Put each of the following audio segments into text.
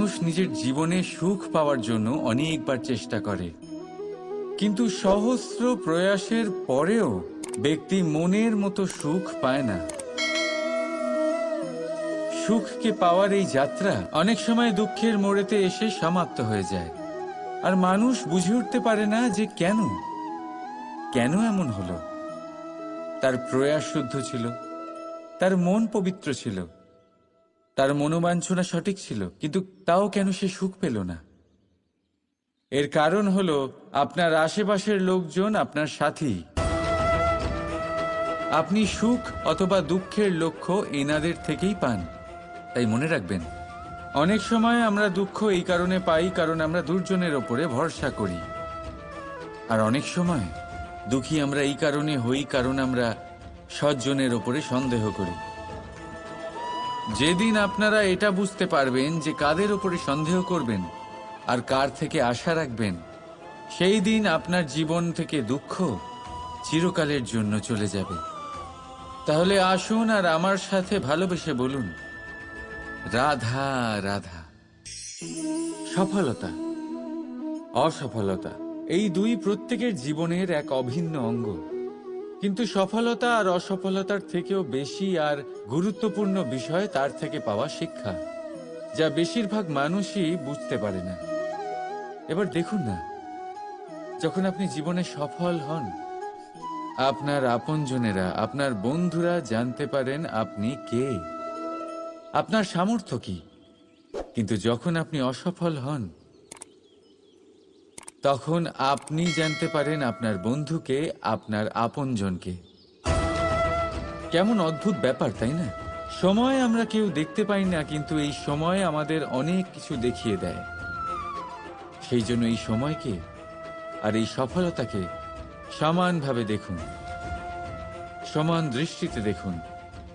মানুষ নিজের জীবনে সুখ পাওয়ার জন্য অনেকবার চেষ্টা করে, কিন্তু সহস্র প্রয়াসের পরেও ব্যক্তি মনের মতো সুখ পায় না। সুখকে পাওয়ার এই যাত্রা অনেক সময় দুঃখের মোড়েতে এসে সমাপ্ত হয়ে যায়, আর মানুষ বুঝে উঠতে পারে না যে কেন কেন এমন হলো। তার প্রয়াস শুদ্ধ ছিল, তার মন পবিত্র ছিল, তার মনোবাঞ্ছনা সঠিক ছিল, কিন্তু তাও কেন সে সুখ পেল না? এর কারণ হলো আপনার আশেপাশের লোকজন আপনার সাথী। আপনি সুখ অথবা দুঃখের লক্ষ্য এনাদের থেকেই পান। তাই মনে রাখবেন, অনেক সময় আমরা দুঃখ এই কারণে পাই কারণ আমরা দুর্জনের ওপরে ভরসা করি, আর অনেক সময় দুঃখী আমরা এই কারণে হই কারণ আমরা সজ্জনের ওপরে সন্দেহ করি। যেদিন আপনারা এটা বুঝতে পারবেন যে কাদের ওপরে সন্দেহ করবেন আর কার থেকে আশা রাখবেন, সেই দিন আপনার জীবন থেকে দুঃখ চিরকালের জন্য চলে যাবে। তাহলে আসুন আর আমার সাথে ভালোবেসে বলুন, রাধা রাধা। সফলতা, অসফলতা এই দুই প্রত্যেকের জীবনের এক অভিন্ন অঙ্গ, কিন্তু সফলতা আর অসফলতার থেকেও বেশি আর গুরুত্বপূর্ণ বিষয় তার থেকে পাওয়া শিক্ষা, যা বেশিরভাগ মানুষই বুঝতে পারে না। এবার দেখুন না, যখন আপনি জীবনে সফল হন, আপনার আপনজনেরা, আপনার বন্ধুরা জানতে পারেন আপনি কে, আপনার সামর্থ্য কি। কিন্তু যখন আপনি অসফল হন, তখন আপনি জানতে পারেন আপনার বন্ধুকে, আপনার আপনজনকে। কেমন অদ্ভুত ব্যাপার, তাই না? সময় আমরা কেউ দেখতে পাই না, কিন্তু এই সময় আমাদের অনেক কিছু দেখিয়ে দেয়। সেই জন্য এই সময়কে আর এই সফলতাকে সমানভাবে দেখুন, সমান দৃষ্টিতে দেখুন,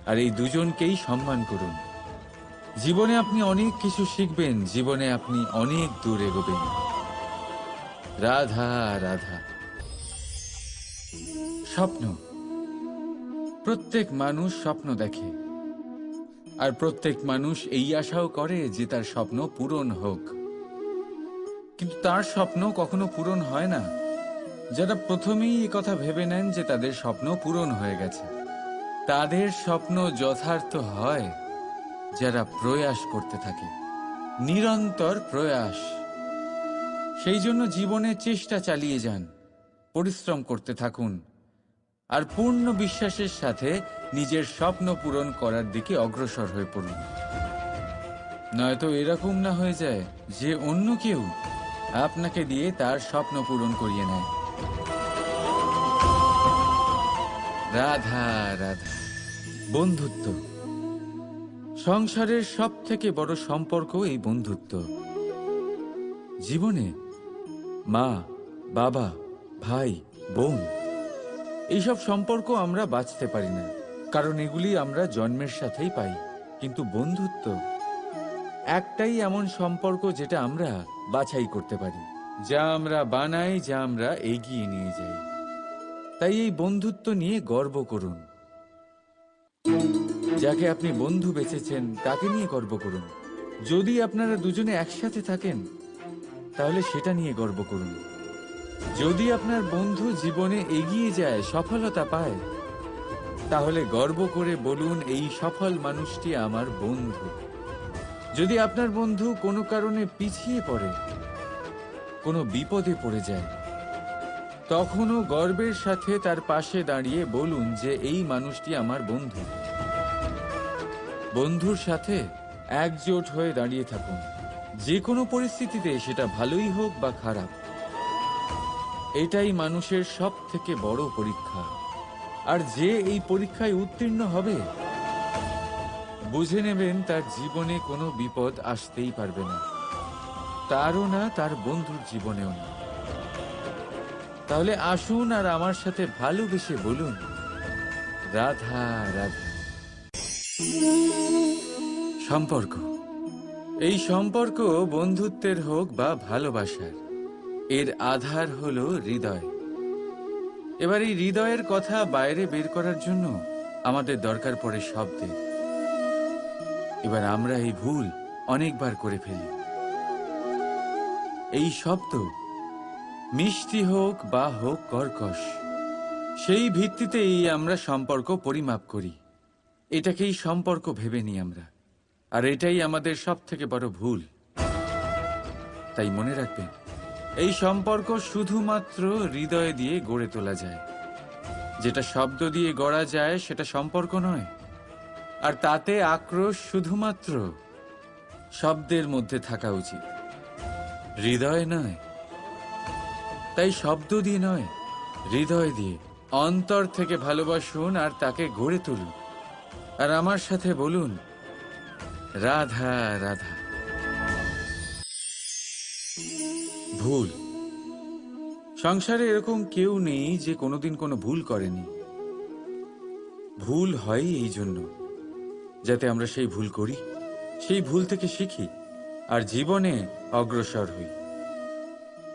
আর এই দুজনকেই সম্মান করুন। জীবনে আপনি অনেক কিছু শিখবেন, জীবনে আপনি অনেক দূর এগোবেন। রাধা রাধা। স্বপ্ন, প্রত্যেক মানুষ স্বপ্ন দেখে, আর প্রত্যেক মানুষ এই আশাও করে যে তার স্বপ্ন পূরণ হোক, কিন্তু তার স্বপ্ন কখনো পূরণ হয় না। যারা প্রথমেই এই কথা ভেবে নেন যে তাদের স্বপ্ন পূরণ হয়ে গেছে, তাদের স্বপ্ন যথার্থ হয় যারা প্রয়াস করতে থাকে, নিরন্তর প্রয়াস। সেই জন্য জীবনে চেষ্টা চালিয়ে যান, পরিশ্রম করতে থাকুন, আর পূর্ণ বিশ্বাসের সাথে নিজের স্বপ্ন পূরণ করার দিকে অগ্রসর হয়ে পড়ুন। নয়তো এরকম না হয়ে যায় যে অন্য কেউ আপনাকে দিয়ে তার স্বপ্ন পূরণ করিয়ে নেয়। রাধা রাধা। বন্ধুত্ব, সংসারের সব থেকে বড় সম্পর্ক এই বন্ধুত্ব। জীবনে মা, বাবা, ভাই, বোন, এইসব সম্পর্ক আমরা বাঁচতে পারি না, কারণ এগুলি আমরা জন্মের সাথেই পাই। কিন্তু বন্ধুত্ব একটাই এমন সম্পর্ক যেটা আমরা বাছাই করতে পারি, যা আমরা বানাই, যা আমরা এগিয়ে নিয়ে যাই। তাই এই বন্ধুত্ব নিয়ে গর্ব করুন। যাকে আপনি বন্ধু বেছেছেন তাকে নিয়ে গর্ব করুন। যদি আপনারা দুজনে একসাথে থাকেন, তাহলে সেটা নিয়ে গর্ব করুন। যদি আপনার বন্ধু জীবনে এগিয়ে যায়, সফলতা পায়, তাহলে গর্ব করে বলুন, এই সফল মানুষটি আমার বন্ধু। যদি আপনার বন্ধু কোনো কারণে পিছিয়ে পড়ে, কোনো বিপদে পড়ে যায়, তখনও গর্বের সাথে তার পাশে দাঁড়িয়ে বলুন যে এই মানুষটি আমার বন্ধু। বন্ধুর সাথে একজোট হয়ে দাঁড়িয়ে থাকুন, যে কোনো পরিস্থিতিতে, সেটা ভালোই হোক বা খারাপ। এটাই মানুষের সব থেকে বড় পরীক্ষা। আর যে এই পরীক্ষায় উত্তীর্ণ হবে, বুঝে নেবেন তার জীবনে কোনো বিপদ আসতেই পারবে না, তারও না, তার বন্ধুর জীবনেও না। তাহলে আসুন আর আমার সাথে ভালোবেসে বলুন, রাধা রাধা। সম্পর্ক, এই সম্পর্ক বন্ধুত্বের হোক বা ভালোবাসার, এর আধার হলো হৃদয়। এবার এই হৃদয়ের কথা বাইরে বের করার জন্য আমাদের দরকার পড়ে শব্দের। এবার আমরা এই ভুল অনেকবার করে ফেলি। এই শব্দ মিষ্টি হোক বা হোক কর্কশ, সেই ভিত্তিতেই আমরা সম্পর্ক পরিমাপ করি। এটাকেই সম্পর্ক ভেবে নিই আমরা, আর এটাই আমাদের সব থেকে বড় ভুল। তাই মনে রাখবেন, এই সম্পর্ক শুধুমাত্র হৃদয় দিয়ে গড়ে তোলা যায়। যেটা শব্দ দিয়ে গড়া যায় সেটা সম্পর্ক নয়, আর তাতে আক্রোশ শুধুমাত্র শব্দের মধ্যে থাকা উচিত, হৃদয় নয়। তাই শব্দ দিয়ে নয়, হৃদয় দিয়ে অন্তর থেকে ভালোবাসুন আর তাকে গড়ে তুলুন। আর আমার সাথে বলুন, রাধা রাধা। ভুল, সংসারে এরকম কেউ নেই যে কোনোদিন কোনো ভুল করেনি। ভুল হয় এই জন্য যাতে আমরা সেই ভুল করি, সেই ভুল থেকে শিখি আর জীবনে অগ্রসর হই।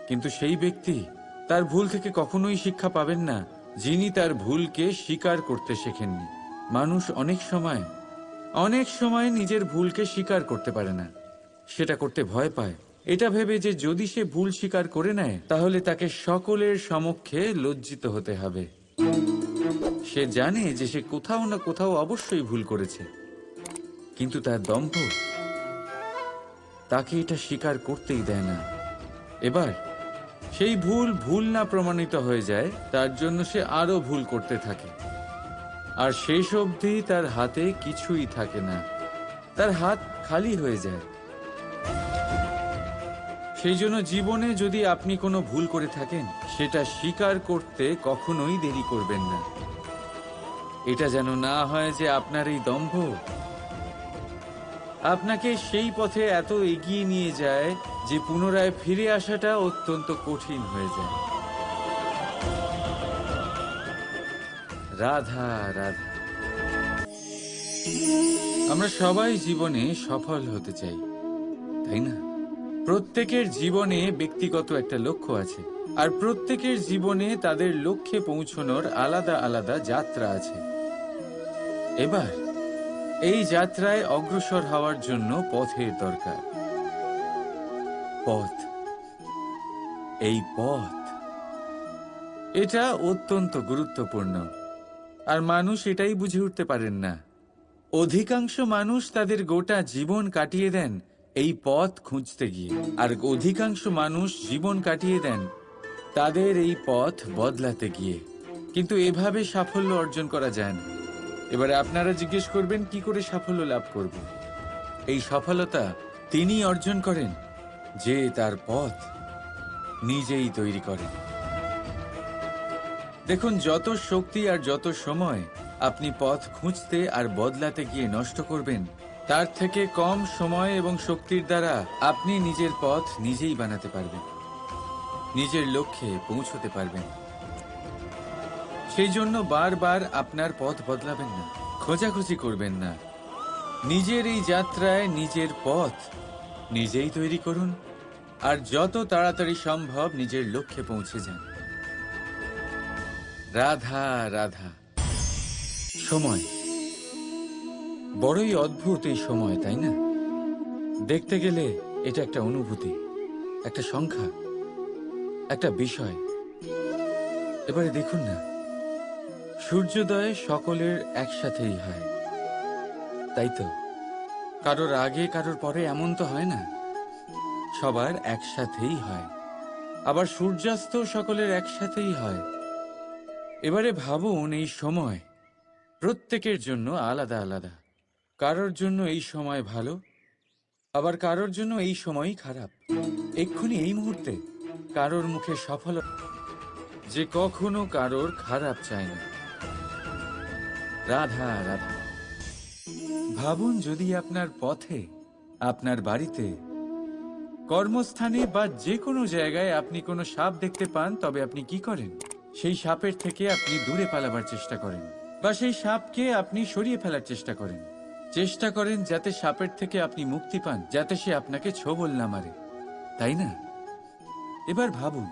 কিন্তু সেই ব্যক্তি তার ভুল থেকে কখনোই শিক্ষা পাবেন না যিনি তার ভুলকে স্বীকার করতে শেখেননি। মানুষ অনেক সময় নিজের ভুলকে স্বীকার করতে পারে না, সেটা করতে ভয় পায়, এটা ভেবে যে যদি সে ভুল স্বীকার করে নেয় তাহলে তাকে সকলের সমক্ষে লজ্জিত হতে হবে। সে জানে যে সে কোথাও না কোথাও অবশ্যই ভুল করেছে, কিন্তু তার দম্ভ তাকে এটা স্বীকার করতেই দেয় না। এবার সেই ভুল না প্রমাণিত হয়ে যায়, তার জন্য সে আরো ভুল করতে থাকে, আর শেষ অবধি তার হাতে কিছুই থাকে না, তার হাত খালি হয়ে যায়। সেই জন্য জীবনে যদি আপনি কোনো ভুল করে থাকেন, সেটা স্বীকার করতে কখনোই দেরি করবেন না। এটা যেন না হয় যে আপনার এই দম্ভ আপনাকে সেই পথে এত এগিয়ে নিয়ে যায় যে পুনরায় ফিরে আসাটা অত্যন্ত কঠিন হয়ে যায়। রাধা রাধা। আমরা সবাই জীবনে সফল হতে চাই, তাই না? প্রত্যেকের জীবনে ব্যক্তিগত একটা লক্ষ্য আছে, আর প্রত্যেকের জীবনে তাদের লক্ষ্যে পৌঁছানোর আলাদা আলাদা যাত্রা আছে। এবার এই যাত্রায় অগ্রসর হওয়ার জন্য পথের দরকার। পথ, এই পথ, এটা অত্যন্ত গুরুত্বপূর্ণ, আর মানুষ এটাই বুঝে উঠতে পারেন না। অধিকাংশ মানুষ তাদের গোটা জীবন কাটিয়ে দেন এই পথ খুঁজতে গিয়ে, আর অধিকাংশ মানুষ জীবন কাটিয়ে দেন তাদের এই পথ বদলাতে গিয়ে। কিন্তু এভাবে সাফল্য অর্জন করা যায় না। এবারে আপনারা জিজ্ঞেস করবেন, কি করে সাফল্য লাভ করব? এই সফলতা তিনি অর্জন করেন যে তার পথ নিজেই তৈরি করেন। দেখুন, যত শক্তি আর যত সময় আপনি পথ খুঁজতে আর বদলাতে গিয়ে নষ্ট করবেন, তার থেকে কম সময় এবং শক্তির দ্বারা আপনি নিজের পথ নিজেই বানাতে পারবেন, নিজের লক্ষ্যে পৌঁছতে পারবেন। সেই জন্য বারবার আপনার পথ বদলাবেন না, খোঁজাখুঁজি করবেন না। নিজের এই যাত্রায় নিজের পথ নিজেই তৈরি করুন, আর যত তাড়াতাড়ি সম্ভব নিজের লক্ষ্যে পৌঁছে যান। রাধা রাধা। সময় বড়ই অদ্ভুত, এই সময়, তাই না? দেখতে গেলে এটা একটা অনুভূতি, একটা সংখ্যা, একটা বিষয়। এবারে দেখুন না, সূর্যোদয় সকলের একসাথেই হয়, তাই তো? কারোর আগে কারোর পরে এমন তো হয় না, সবার একসাথেই হয়। আবার সূর্যাস্ত সকলের একসাথেই হয়। এবারে ভাবুন, এই সময় প্রত্যেকের জন্য আলাদা আলাদা। কারোর জন্য এই সময় ভালো, আবার কারোর জন্য এই সময়ই খারাপ। এক্ষুনি এই মুহূর্তে কারোর মুখে সফলতা যে কখনো কারোর খারাপ চায় না। রাধা রাধা। ভাবুন, যদি আপনার পথে, আপনার বাড়িতে, কর্মস্থানে বা যে কোনো জায়গায় আপনি কোনো সাপ দেখতে পান, তবে আপনি কি করেন? সেই সাপের থেকে আপনি দূরে পালাবার চেষ্টা করেন, বা সেই সাপকে আপনি সরিয়ে ফেলার চেষ্টা করেন যাতে সাপের থেকে আপনি মুক্তি পান, যাতে সে আপনাকে ছোবল না মারে, তাই না? এবার ভাবুন,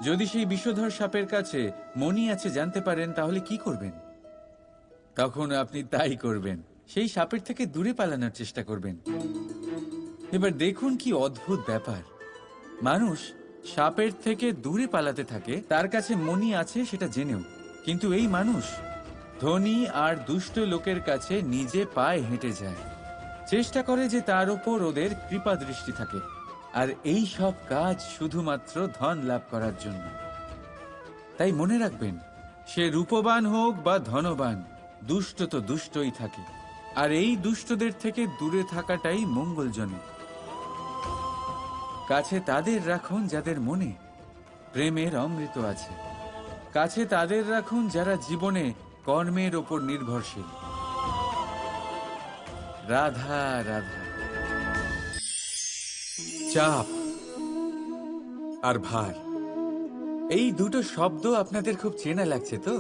যদি সেই বিষধর সাপের কাছে মণি আছে জানতে পারেন, তাহলে কি করবেন? তখন আপনি তাই করবেন, সেই সাপের থেকে দূরে পালানোর চেষ্টা করবেন। এবার দেখুন কি অদ্ভুত ব্যাপার। মানুষ সাপের থেকে দূরে পালাতে থাকে, তার কাছে মণি আছে সেটা জেনেও। কিন্তু এই মানুষ ধনী আর দুষ্ট লোকের কাছে নিজে পায়ে হেঁটে যায়, চেষ্টা করে যে তার ওপর ওদের কৃপা দৃষ্টি থাকে, আর এই সব কাজ শুধুমাত্র ধন লাভ করার জন্য। তাই মনে রাখবেন, সে রূপবান হোক বা ধনবান, দুষ্ট তো দুষ্টই থাকে, আর এই দুষ্টদের থেকে দূরে থাকাটাই মঙ্গলজনক। কাছে তাদের রাখুন যাদের মনে প্রেমের অমৃত আছে। কাছে তাদের রাখুন যারা জীবনে কর্মের ওপর নির্ভরশীল। রাধা রাধা। চাপ আর ভার, এই দুটো শব্দ আপনাদের খুব চেনা লাগছে তো?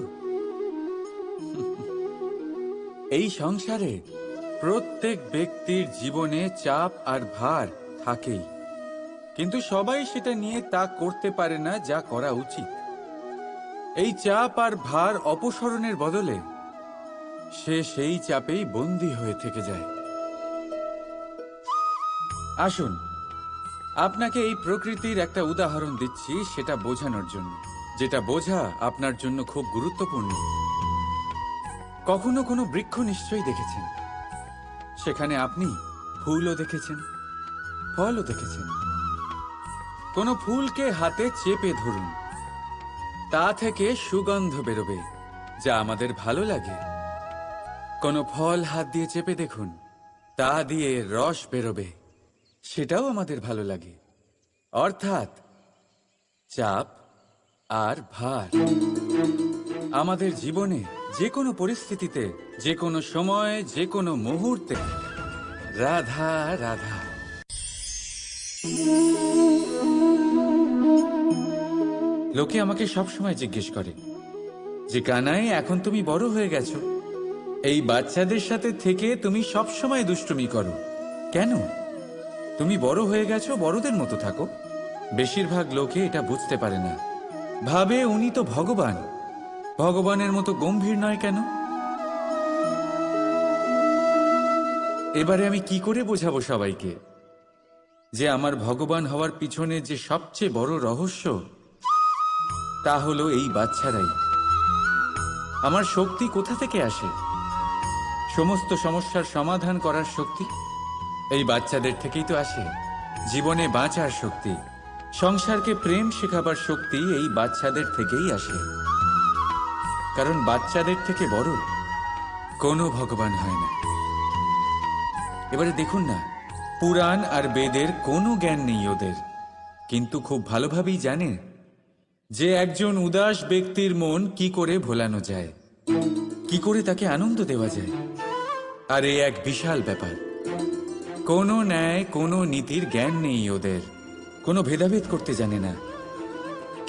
এই সংসারে প্রত্যেক ব্যক্তির জীবনে চাপ আর ভার থাকেই, কিন্তু সবাই সেটা নিয়ে তা করতে পারে না যা করা উচিত। এই চাপ আর ভার অপসারণের বদলে সে সেই চাপেই বন্দী হয়ে থেকে যায়। আসুন, আপনাকে এই প্রকৃতির একটা উদাহরণ দিচ্ছি, সেটা বোঝানোর জন্য, যেটা বোঝা আপনার জন্য খুব গুরুত্বপূর্ণ। কখনো কোনো বৃক্ষ নিশ্চয়ই দেখেছেন, সেখানে আপনি ফুলও দেখেছেন, ফলও দেখেছেন। কোনো ফুলকে হাতে চেপে ধরুন, তা থেকে সুগন্ধ বেরোবে যা আমাদের ভালো লাগে। কোনো ফল হাত দিয়ে চেপে দেখুন, তা দিয়ে রস বেরোবে, সেটাও আমাদের ভালো লাগে। অর্থাৎ চাপ আর ভার আমাদের জীবনে যে কোনো পরিস্থিতিতে, যে কোনো সময়, যে কোনো মুহূর্তে রাধা রাধা। লোকে আমাকে সবসময় জিজ্ঞেস করে যে কানাই, এখন তুমি বড় হয়ে গেছো, এই বাচ্চাদের সাথে থেকে তুমি সবসময় দুষ্টুমি করো কেন? তুমি বড় হয়ে গেছো, বড়দের মতো থাকো। বেশিরভাগ লোকে এটা বুঝতে পারে না, ভাবে উনি তো ভগবান, ভগবানের মতো গম্ভীর নয় কেন? এবারে আমি কি করে বোঝাবো সবাইকে যে আমার ভগবান হওয়ার পিছনে যে সবচেয়ে বড় রহস্য, তা হলো এই বাচ্চারাই। আমার শক্তি কোথা থেকে আসে? সমস্ত সমস্যার সমাধান করার শক্তি এই বাচ্চাদের থেকেই তো আসে। জীবনে বাঁচার শক্তি, সংসারকে প্রেম শেখাবার শক্তি এই বাচ্চাদের থেকেই আসে। কারণ বাচ্চাদের থেকে বড় কোনো ভগবান হয় না। এবারে দেখুন না, পুরাণ আর বেদের কোনো জ্ঞান নেই ওদের, কিন্তু খুব ভালোভাবেই জানে যে একজন উদাস ব্যক্তির মন কি করে ভোলানো যায়, কি করে তাকে আনন্দ দেওয়া যায়। আর এই এক বিশাল ব্যাপার। কোনো ন্যায়, কোনো নীতির জ্ঞান নেই ওদের, কোনো ভেদাভেদ করতে জানে না।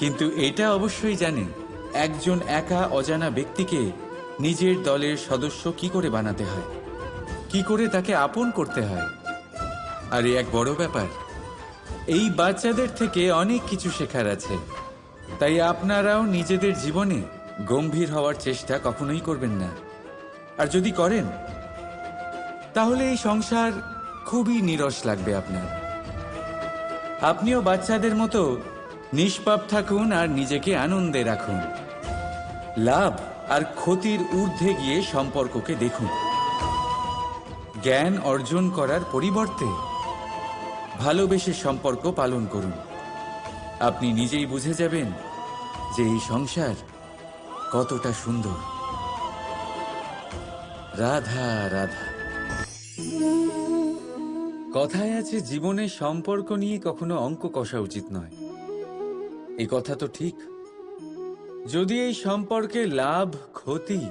কিন্তু এটা অবশ্যই জানে একজন একা অজানা ব্যক্তিকে নিজের দলের সদস্য কি করে বানাতে হয়, কি করে তাকে আপন করতে হয়। আর এই এক বড় ব্যাপার। এই বাচ্চাদের থেকে অনেক কিছু শেখার আছে। তাই আপনারাও নিজেদের জীবনে গম্ভীর হওয়ার চেষ্টা কখনোই করবেন না। আর যদি করেন, তাহলে এই সংসার খুবই নীরস লাগবে আপনার। আপনিও বাচ্চাদের মতো নিষ্পাপ থাকুন আর নিজেকে আনন্দে রাখুন। লাভ আর ক্ষতির ঊর্ধ্বে গিয়ে সম্পর্ককে দেখুন। জ্ঞান অর্জন করার পরিবর্তে ভালোবেসে সম্পর্ক পালন করুন। আপনি নিজেই বুঝে যাবেন যে এই সংসার কতটা সুন্দর। রাধা রাধা। কথায় আছে, জীবনে সম্পর্ক নিয়ে কখনো অঙ্ক কষা উচিত নয়। এই কথা তো ঠিক। যদি এই সম্পর্কে লাভ, ক্ষতি,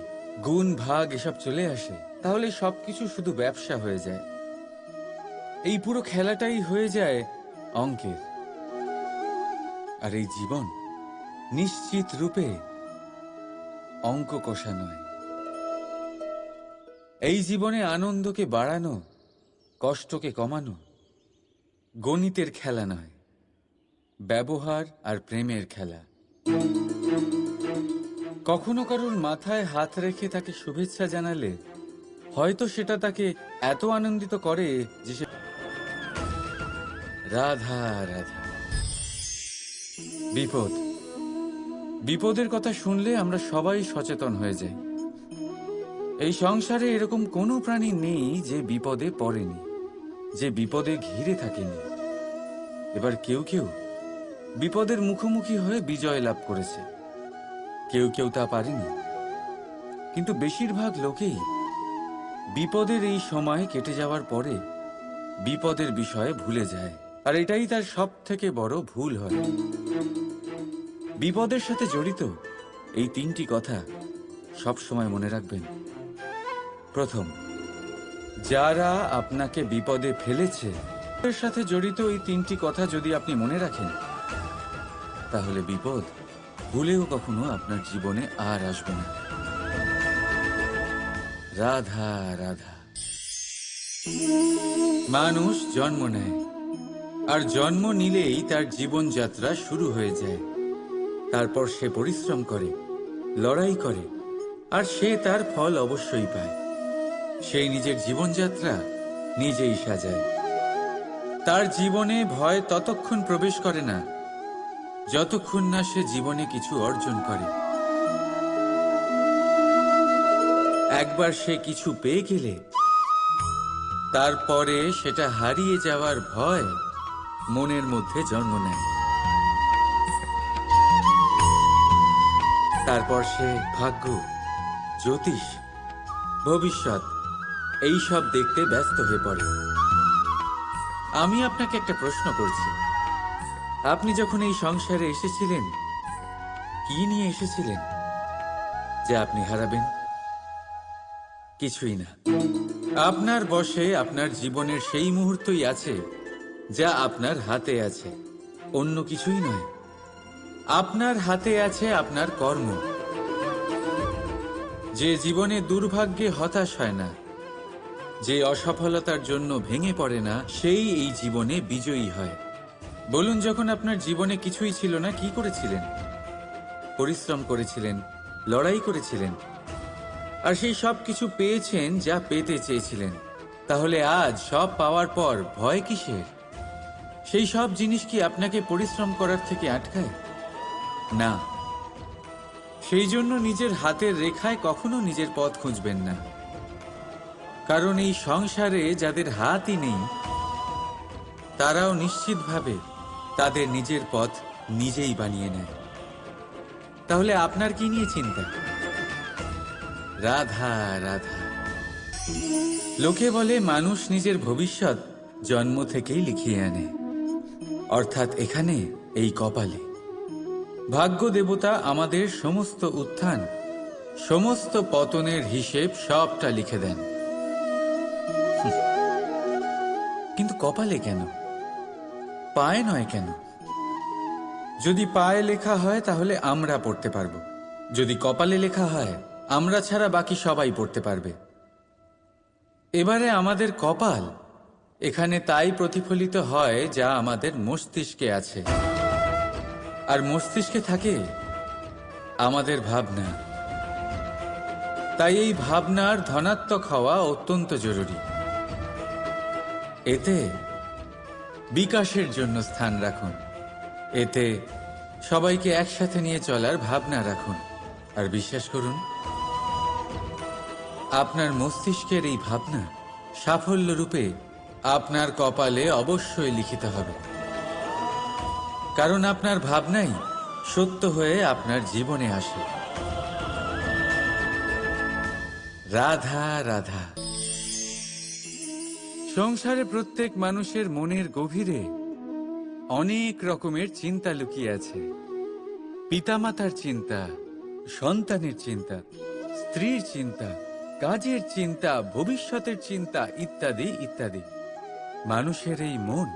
গুণ, ভাগ এসব চলে আসে, তাহলে সবকিছু শুধু ব্যবসা হয়ে যায়। এই পুরো খেলাটাই হয়ে যায় অঙ্কের। আর এই জীবন নিশ্চিত রূপে অঙ্ক কষা নয়। এই জীবনে আনন্দকে বাড়ানো, কষ্টকে কমানো গণিতের খেলা নয়, ব্যবহার আর প্রেমের খেলা। কখনো কারোর মাথায় হাত রেখে তাকে শুভেচ্ছা জানালে হয়তো সেটা তাকে এত আনন্দিত করে যে সে রাধা রাধা। বিপদ, বিপদের কথা শুনলে আমরা সবাই সচেতন হয়ে যাই। এই সংসারে এরকম কোনো প্রাণী নেই যে বিপদে পড়েনি, যে বিপদে ঘিরে থাকেনি। এবার কেউ কেউ বিপদের মুখোমুখি হয়ে বিজয় লাভ করেছে, কেউ কেউ তা পারেনি। কিন্তু বেশিরভাগ লোকেই বিপদের এই সময় কেটে যাওয়ার পরে বিপদের বিষয়ে ভুলে যায়, আর এটাই তার সব থেকে বড় ভুল হয়। বিপদের সাথে জড়িত এই তিনটি কথা সব সময় মনে রাখবেন। প্রথম, যারা আপনাকে বিপদে ফেলেছে এর সাথে জড়িত এই তিনটি কথা যদি আপনি মনে রাখেন, তাহলে বিপদ ভুলেও কখনো আপনার জীবনে আর আসবে না। রাধা রাধা। মানুষ জন্ম নেয়, আর জন্ম নিলেই তার জীবনযাত্রা শুরু হয়ে যায়। তারপর সে পরিশ্রম করে, লড়াই করে, আর সে তার ফল অবশ্যই পায়। সেই নিজের জীবনযাত্রা নিজেই সাজায়। তার জীবনে ভয় ততক্ষণ প্রবেশ করে না যতক্ষণ না সে জীবনে কিছু অর্জন করে। একবার সে কিছু পেয়ে গেলে তারপরে সেটা হারিয়ে যাওয়ার ভয় মনের মধ্যে জন্ম নেয়। তারপর সে ভাগ্য, জ্যোতিষ, ভবিষ্যৎ এই সব দেখতে ব্যস্ত হয়ে পড়ে। আমি আপনাকে একটা প্রশ্ন করছি, আপনি যখন এই সংসারে এসেছিলেন কি নিয়ে এসেছিলেন যে আপনি হারাবেন? কিছুই না। আপনার বশে আপনার জীবনের সেই মুহূর্তই আছে যা আপনার হাতে আছে, অন্য কিছুই নয়। আপনার হাতে আছে আপনার কর্ম। যে জীবনে দুর্ভাগ্যে হতাশ হয় না, যে অসফলতার জন্য ভেঙে পড়ে না, সেই এই জীবনে বিজয়ী হয়। বলুন, যখন আপনার জীবনে কিছুই ছিল না, কি করেছিলেন? পরিশ্রম করেছিলেন, লড়াই করেছিলেন, আর সেই সব কিছু পেয়েছেন যা পেতে চেয়েছিলেন। তাহলে আজ সব পাওয়ার পর ভয় কিসের? সেই সব জিনিস কি আপনাকে পরিশ্রম করার থেকে আটকায়? না। সেই জন্য নিজের হাতের রেখায় কখনো নিজের পথ খুঁজবেন না, কারণ এই সংসারে যাদের হাতই নেই তারাও নিশ্চিতভাবে তাদের নিজের পথ নিজেই বানিয়ে নেয়। তাহলে আপনার কি নিয়ে চিন্তা? রাধা রাধা। লোকে বলে মানুষ নিজের ভবিষ্যৎ জন্ম থেকেই লিখিয়ে আনে, অর্থাৎ এখানে এই কপালে। ভাগ্য দেবতা আমাদের সমস্ত উত্থান, সমস্ত পতনের হিসেব সবটা লিখে দেন। কিন্তু কপালে কেন, পায়ে নয় কেন? যদি পায়ে লেখা হয় তাহলে আমরা পড়তে পারবো, যদি কপালে লেখা হয় আমরা ছাড়া বাকি সবাই পড়তে পারবে। এবারে আমাদের কপাল এখানে তাই প্রতিফলিত হয় যা আমাদের মস্তিষ্কে আছে, আর মস্তিষ্কে থাকে আমাদের ভাবনা। তাই এই ভাবনার ধনাত্মক হওয়া অত্যন্ত জরুরি। এতে বিকাশের জন্য স্থান রাখুন, এতে সবাইকে একসাথে নিয়ে চলার ভাবনা রাখুন, আর বিশ্বাস করুন আপনার মস্তিষ্কের এই ভাবনা সাফল্য রূপে আপনার কপালে অবশ্যই লিখিত হবে, কারণ আপনার ভাবনাই সত্য হয়ে আপনার জীবনে আসে। রাধা রাধা। সংসারে প্রত্যেক মানুষের মনের গভীরে অনেক রকমের চিন্তা লুকিয়ে আছে। পিতামাতার চিন্তা, সন্তানের চিন্তা, স্ত্রীর চিন্তা, কাজের চিন্তা, ভবিষ্যতের চিন্তা, ইত্যাদি ইত্যাদি। মানুষের এই মন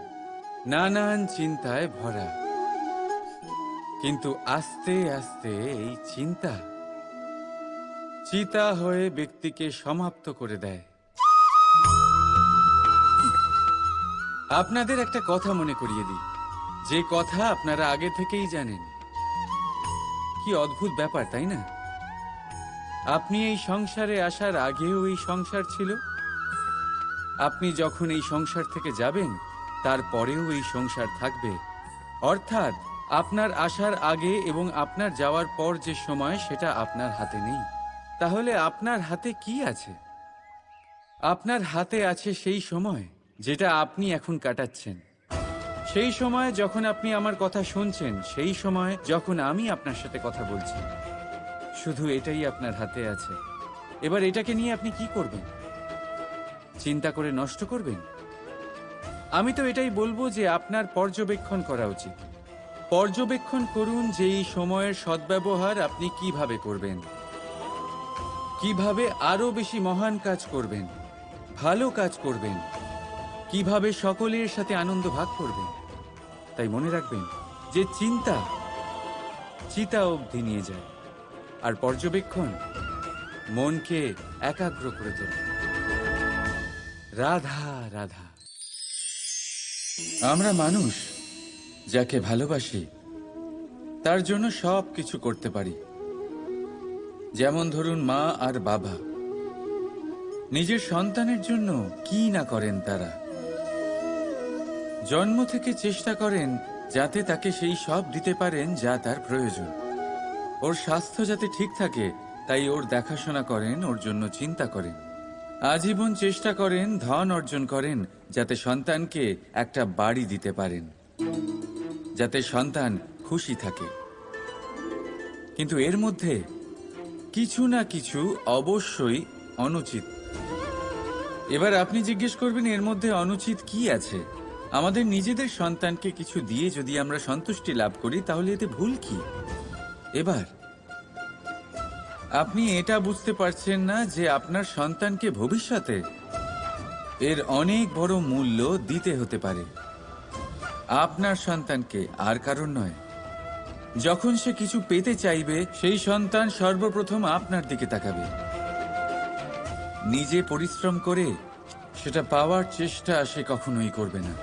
নানান চিন্তায় ভরা, কিন্তু আস্তে আস্তে এই চিন্তা চিতা হয়ে ব্যক্তিকে সমাপ্ত করে দেয়। আপনাদের একটা কথা মনে করিয়ে দিই, যে কথা আপনারা আগে থেকেই জানেন। কি অদ্ভুত ব্যাপার, তাই না? আপনি এই সংসারে আসার আগেও এই সংসার ছিল, আপনি যখন এই সংসার থেকে যাবেন তারপরেও এই সংসার থাকবে, অর্থাৎ আপনার আসার আগে এবং আপনার যাওয়ার পর যে সময় সেটা আপনার হাতে নেই। তাহলে আপনার হাতে কি আছে? আপনার হাতে আছে সেই সময় যেটা আপনি এখন কাটাচ্ছেন, সেই সময় যখন আপনি আমার কথা শুনছেন, সেই সময় যখন আমি আপনার সাথে কথা বলছি। শুধু এটাই আপনার হাতে আছে। এবার এটাকে নিয়ে আপনি কি করবেন? চিন্তা করে নষ্ট করবেন? আমি তো এটাই বলবো যে আপনার পর্যবেক্ষণ করা উচিত। পর্যবেক্ষণ করুন যে এই সময়ের সদ্ব্যবহার আপনি কিভাবে করবেন, কিভাবে আরো বেশি মহান কাজ করবেন, ভালো কাজ করবেন, কিভাবে সকলের সাথে আনন্দ ভাগ করবেন। তাই মনে রাখবেন যে চিতা অবধি নিয়ে যায়, আর পর্যবেক্ষণ মনকে একাগ্র করে তোলে। রাধা রাধা। আমরা মানুষ যাকে ভালোবাসি তার জন্য সব কিছু করতে পারি। যেমন ধরুন মা আর বাবা নিজের সন্তানের জন্য কি না করেন। তারা জন্ম থেকে চেষ্টা করেন যাতে তাকে সেই সব দিতে পারেন যা তার প্রয়োজন। ওর স্বাস্থ্য যাতে ঠিক থাকে তাই ওর দেখাশোনা করেন, ওর জন্য চিন্তা করেন। আজীবন চেষ্টা করেন, ধন অর্জন করেন যাতে সন্তানকে একটা বাড়ি দিতে পারেন, যাতে সন্তান খুশি থাকে। কিন্তু এর মধ্যে কিছু না কিছু অবশ্যই অনুচিত। এবার আপনি জিজ্ঞেস করবেন এর মধ্যে অনুচিত কি আছে? আমাদের নিজেদের সন্তানকে কিছু দিয়ে যদি আমরা সন্তুষ্টি লাভ করি তাহলে এতে ভুল কি? এবার আপনি এটা বুঝতে পারছেন না যে আপনার সন্তানকে ভবিষ্যতে এর অনেক বড় মূল্য দিতে হতে পারে। আপনার সন্তানকে, আর কারণ নয়। যখন সে কিছু পেতে চাইবে সেই সন্তান সর্বপ্রথম আপনার দিকে তাকাবে। নিজে পরিশ্রম করে সেটা পাওয়ার চেষ্টা সে কখনোই করবে না।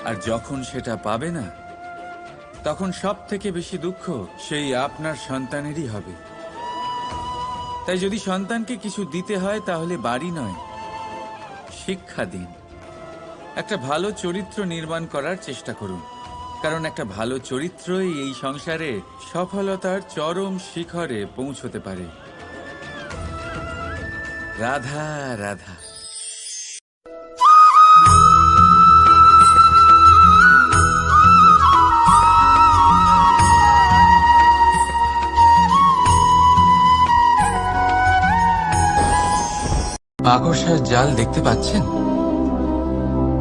আর যখন সেটা পাবে না তখন সব থেকে বেশি দুঃখ সেই আপনার সন্তানেরই হবে। তাই যদি সন্তানকে কিছু দিতে হয় তাহলে বাড়ি নয়, শিক্ষা দিন। একটা ভালো চরিত্র নির্মাণ করার চেষ্টা করুন, কারণ একটা ভালো চরিত্রই এই সংসারে সফলতার চরম শিখরে পৌঁছতে পারে। রাধা রাধা। মাকড়সার জাল দেখতে পাচ্ছেন?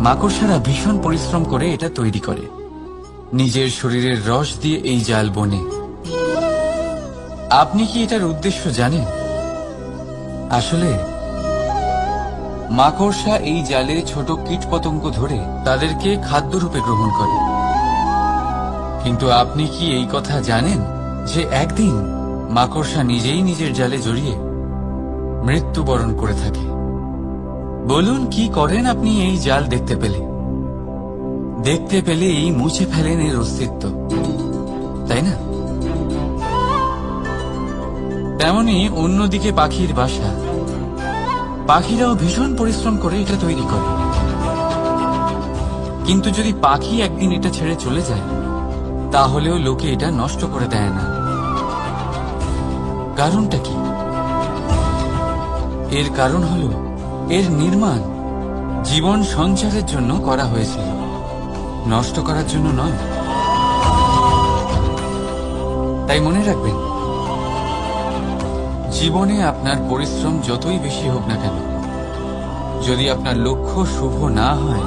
মাকড়সারা ভীষণ পরিশ্রম করে এটা তৈরি করে। নিজের শরীরের রস দিয়ে এই জাল বোনে। আপনি কি এটার উদ্দেশ্য জানেন? আসলে মাকড়সা এই জালে ছোট কীটপতঙ্গ ধরে তাদেরকে খাদ্যরূপে গ্রহণ করে। কিন্তু আপনি কি এই কথা জানেন যে একদিন মাকড়সা নিজেই নিজের জালে জড়িয়ে মৃত্যুবরণ করে থাকে? বলুন কি করেন আপনি এই জাল দেখতে পেলেই মুছে ফেলেন এর অস্তিত্ব, তাই না? তেমনি অন্যদিকে পাখির বাসা। পাখিরাও ভীষণ পরিশ্রম করে এটা তৈরি করে। কিন্তু যদি পাখি একদিন এটা ছেড়ে চলে যায় তাহলেও লোকে এটা নষ্ট করে দেয় না। কারণটা কি? এর কারণ হলো এর নির্মাণ জীবন সঞ্চারের জন্য করা হয়েছিল, নষ্ট করার জন্য নয়। তাই মনে রাখবেন, জীবনে আপনার পরিশ্রম যতই বেশি হোক না কেন, যদি আপনার লক্ষ্য শুভ না হয়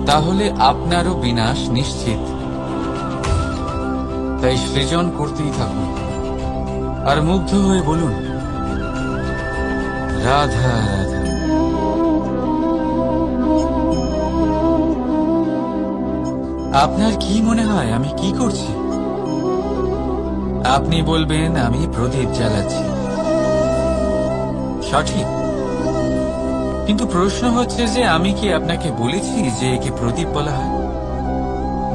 তাহলে আপনারও বিনাশ নিশ্চিত। তাই সৃজন করতেই থাকুন আর মুগ্ধ হয়ে বলুন রাধা রাধা। আপনার কি মনে হয় আমি কি করছি? আপনি বলবেন আমি প্রদীপ জ্বালাচ্ছি। সঠিক, কিন্তু প্রশ্ন হচ্ছে যে আমি কি আপনাকে বলেছি যে একে প্রদীপ বলা হয়?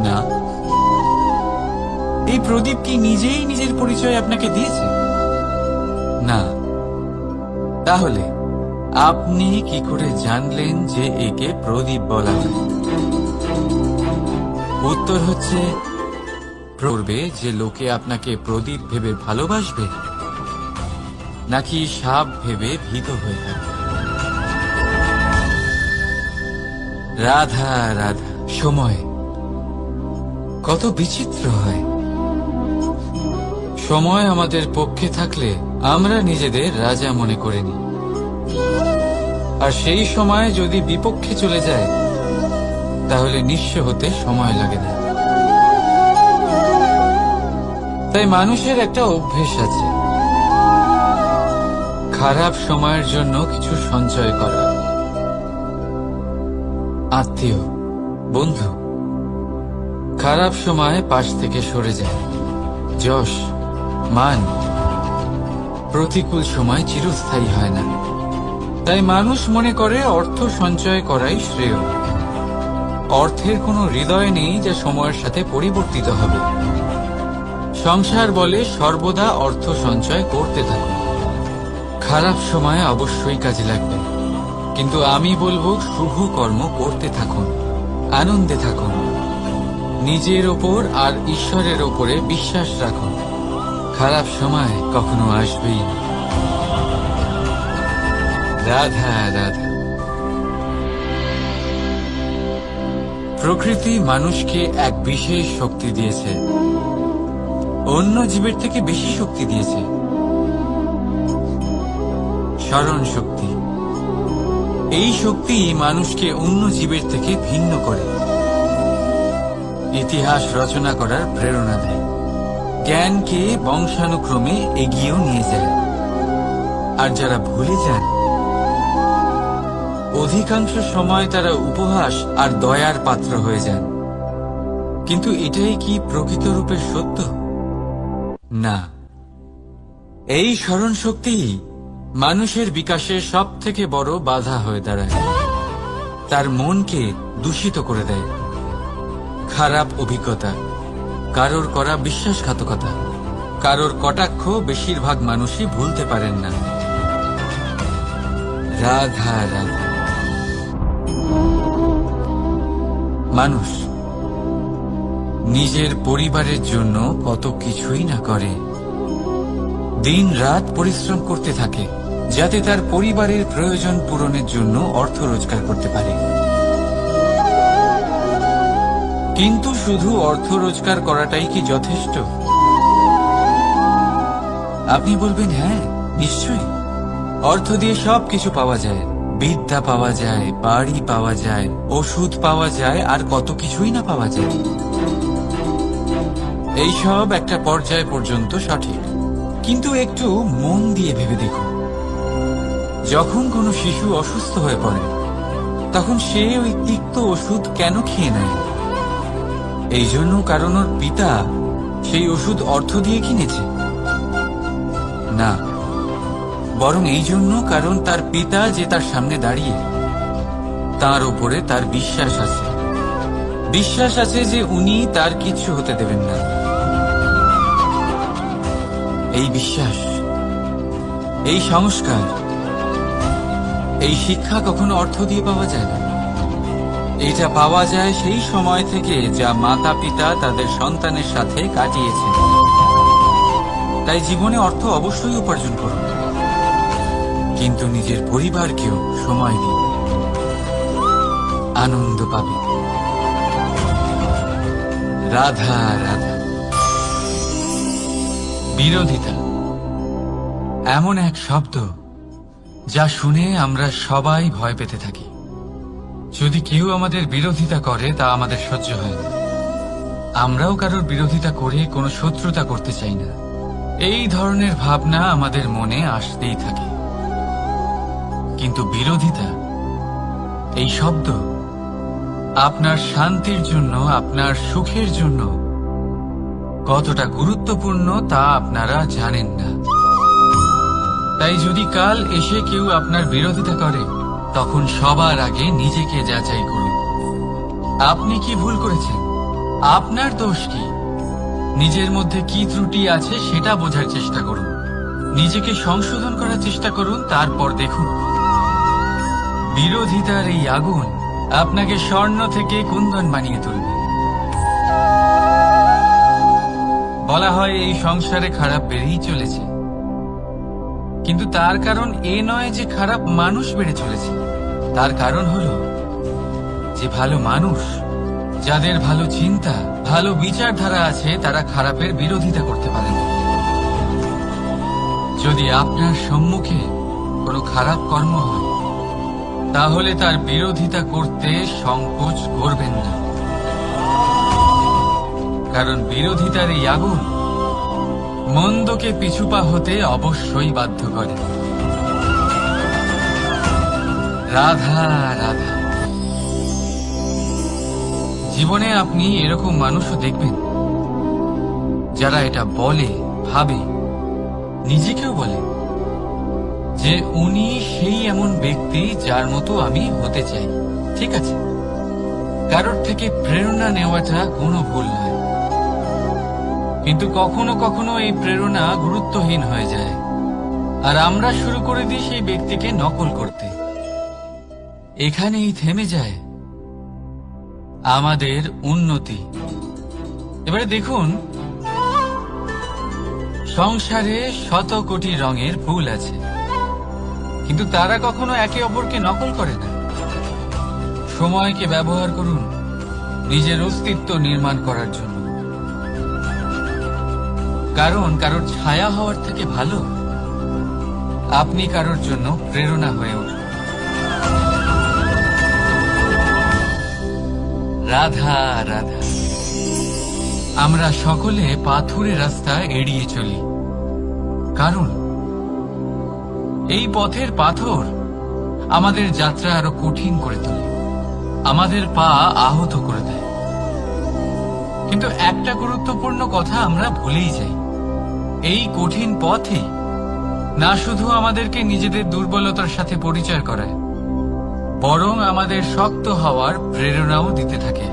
না। এই প্রদীপ কি নিজেই নিজের পরিচয় আপনাকে দিয়েছে? না। তাহলে আপনি কি করে জানলেন যে একে প্রদীপ বলা হয়? উত্তর হচ্ছে করবে যে লোকে আপনাকে প্রদীপ ভেবে ভালোবাসবে নাকি সাপ ভেবে ভীত হয়ে থাকবে। রাধা রাধা। সময় কত বিচিত্র হয়। সময় আমাদের পক্ষে থাকলে আমরা নিজেদের রাজা মনে করে নিই, আর সেই সময় যদি বিপক্ষে চলে যায় তাহলে নিঃস্ব হতে সময় লাগে না। তাই মানুষের একটা অভ্যেস আছে, খারাপ সময়ের জন্য কিছু সঞ্চয় করা। আত্মীয়, বন্ধু খারাপ সময়ে পাশ থেকে সরে যায়। যশ, মান প্রতিকূল সময় চিরস্থায়ী হয় না। তাই মানুষ মনে করে অর্থ সঞ্চয় করাই শ্রেয়। অর্থের কোনো হৃদয় নেই যা সময়ের সাথে পরিবর্তিত হবে। সংসার বলে সর্বদা অর্থ সঞ্চয় করতে থাকুন। খারাপ সময়ে অবশ্যই কাজে লাগবে, কিন্তু আমি বলবো শুভ কর্ম করতে থাকুন, আনন্দে থাকুন, নিজের ওপর আর ঈশ্বরের ওপরে বিশ্বাস রাখুন। খারাপ সময় কখনো আসবেই না। রাধা রাধা। প্রকৃতি মানুষকে এক বিশেষ শক্তি দিয়েছে, অন্য জীবের থেকে বেশি শক্তি দিয়েছে। স্মরণ শক্তি। এই শক্তি মানুষকে অন্য জীবের থেকে ভিন্ন করে, ইতিহাস রচনা করার প্রেরণা দেয়, জ্ঞানকে বংশানুক্রমে এগিয়েও নিয়ে যায়। আর যারা ভুলে যান, অধিকাংশ সময় তারা উপহাস আর দয়ার পাত্র হয়ে যান। কিন্তু এটাই কি প্রকৃত রূপে সত্য? না। এই স্মরণ শক্তি মানুষের বিকাশের সব থেকে বড় বাধা হয়ে দাঁড়ায়। তার মনকে দূষিত করে দেয়। খারাপ অভিজ্ঞতা, কারোর করা বিশ্বাসঘাতকতা, কারোর কটাক্ষ বেশিরভাগ মানুষই ভুলতে পারেন না। রাধা রাধা। মানুষ নিজের পরিবারের জন্য কত কিছুই না করে, দিন রাত পরিশ্রম করতে থাকে যাতে তার পরিবারের প্রয়োজন পূরণের জন্য অর্থ রোজগার করতে পারে। কিন্তু শুধু অর্থ রোজগার করাটাই কি যথেষ্ট? আপনি বলবেন হ্যাঁ, নিশ্চয়ই। অর্থ দিয়ে সব কিছু পাওয়া যায়, বিদ্যা পাওয়া যায়, বাড়ি পাওয়া যায়, ওষুধ পাওয়া যায়, আর কত কিছুই না পাওয়া যায়। এইসব একটা পর্যায় পর্যন্ত সঠিক, কিন্তু একটু মন দিয়ে ভেবে দেখুন, যখন কোনো শিশু অসুস্থ হয়ে পড়ে তখন সে ওই তিক্ত ওষুধ কেন খেয়ে নেয়? এই জন্য কারণ ওর পিতা সেই ওষুধ অর্থ দিয়ে কিনেছে? না, বরং এই জন্য কারণ তার পিতা যে তার সামনে দাঁড়িয়ে, তার উপরে তার বিশ্বাস আছে। বিশ্বাস আছে যে উনি তার কিচ্ছু হতে দেবেন না। এই বিশ্বাস, এই সংস্কার, এই শিক্ষা কখনো অর্থ দিয়ে পাওয়া যায় না। এটা পাওয়া যায় সেই সময় থেকে যা মাতা পিতা তাদের সন্তানের সাথে কাটিয়েছেন। তাই জীবনে অর্থ অবশ্যই উপার্জন করুন, কিন্তু নিজের পরিবারকেও সময় দিন, আনন্দ পাবে। রাধা রাধা। বিরোধিতা এমন এক শব্দ যা শুনে আমরা সবাই ভয় পেতে থাকি। যদি কেউ আমাদের বিরোধিতা করে তা আমাদের সহ্য হয় না। আমরাও কারোর বিরোধিতা করে কোনো শত্রুতা করতে চাই না। এই ধরনের ভাবনা আমাদের মনে আসতেই থাকে। কিন্তু বিরোধিতা, এই শব্দ আপনার শান্তির জন্য, আপনার সুখের জন্য কতটা গুরুত্বপূর্ণ তা আপনারা জানেন না। তাই যদি কাল এসে কেউ আপনার বিরোধিতা করে, তখন সবার আগে নিজেকে যাচাই করুন। আপনি কি ভুল করেছেন? আপনার দোষ কি? নিজের মধ্যে কি ত্রুটি আছে সেটা বোঝার চেষ্টা করুন, নিজেকে সংশোধন করার চেষ্টা করুন, তারপর দেখুন বিরোধিতার এই আগুন আপনাকে স্বর্ণ থেকে কুন্দন বানিয়ে তুলবে। বলা হয় এই সংসারে খারাপ বেড়েই চলেছে, কিন্তু তার কারণ এ নয় যে খারাপ মানুষ বেড়ে চলেছে। তার কারণ হলো যে ভালো মানুষ, যাদের ভালো চিন্তা, ভালো বিচারধারা আছে, তারা খারাপের বিরোধিতা করতে পারে না। যদি আপনার সম্মুখে কোনো খারাপ কর্ম হয়, তাহলে তার বিরোধিতা করতে সংকোচ করবেন না, কারণ বিরোধিতার এই আগুন মন্দকে পিছুপা হতে অবশ্যই বাধ্য করে। রাধা রাধা। জীবনে আপনি এরকম মানুষও দেখবেন যারা এটা বলে, ভাবে, নিজেকেও বলে যে উনি সেই এমন ব্যক্তি যার মতো আমি হতে চাই। ঠিক আছে, কারোর থেকে প্রেরণা নেওয়াটা কোনো ভুল নয়, কিন্তু কখনো কখনো এই প্রেরণা গুরুত্বহীন হয়ে যায়, আর আমরা শুরু করে দিই সেই ব্যক্তিকে নকল করতে। এখানেই থেমে যায় আমাদের উন্নতি। এবারে দেখুন, সংসারে শত কোটি রঙের ফুল আছে, কিন্তু তারা কখনো একে অপরকে নকল করে না। সময়কে ব্যবহার করুন নিজের অস্তিত্ব নির্মাণ করার জন্য, কারণ কারোর ছায়া হওয়ার থেকে ভালো আপনি কারোর জন্য প্রেরণা হয়ে উঠুন। রাধা রাধা। আমরা সকলে পাথুরে রাস্তা এড়িয়ে চলি, কারণ এই পথের পাথর আমাদের যাত্রা আরো কঠিন করে তোলে, আমাদের পা আহত করে দেয়। কিন্তু একটা গুরুত্বপূর্ণ কথা আমরা ভুলেই যাই, এই কঠিন পথে না শুধু আমাদেরকে নিজেদের দুর্বলতার সাথে পরিচয় করায়, বরং আমাদের শক্ত হওয়ার প্রেরণাও দিতে থাকে।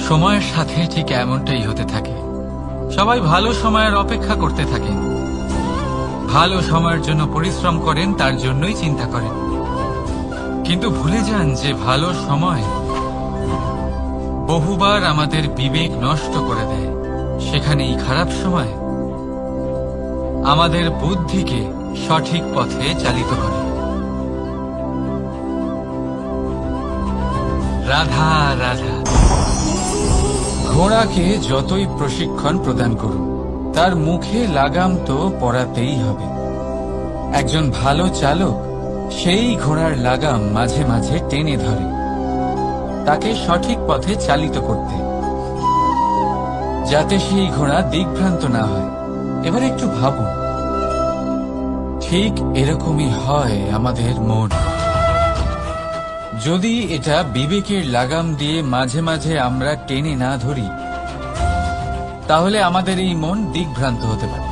সময়ের সাথে ঠিক এমনটাই হতে থাকে। সবাই ভালো সময়ের অপেক্ষা করতে থাকেন, ভালো সময়ের জন্য পরিশ্রম করেন, তার জন্যই চিন্তা করেন, কিন্তু ভুলে যান যে ভালো সময় বহুবার আমাদের বিবেক নষ্ট করে দেয়। সেখানেই খারাপ সময় আমাদের বুদ্ধিকে সঠিক পথে চালিত করে। রাধা রাধা। ঘোড়াকে যতই প্রশিক্ষণ প্রদান করুন, তার মুখে লাগাম তো পরাতেই হবে। একজন ভালো চালক সেই ঘোড়ার লাগাম মাঝে মাঝে টেনে ধরে, তাকে সঠিক পথে চালিত করতে, যাতে সেই ঘোড়া দিকভ্রান্ত না হয়। এবার একটু ভাবুন, ঠিক এরকমই হয় আমাদের মন। যদি এটা বিবেকের লাগাম দিয়ে মাঝে মাঝে আমরা টেনে না ধরি, তাহলে আমাদের এই মন দিকভ্রান্ত হতে পারে।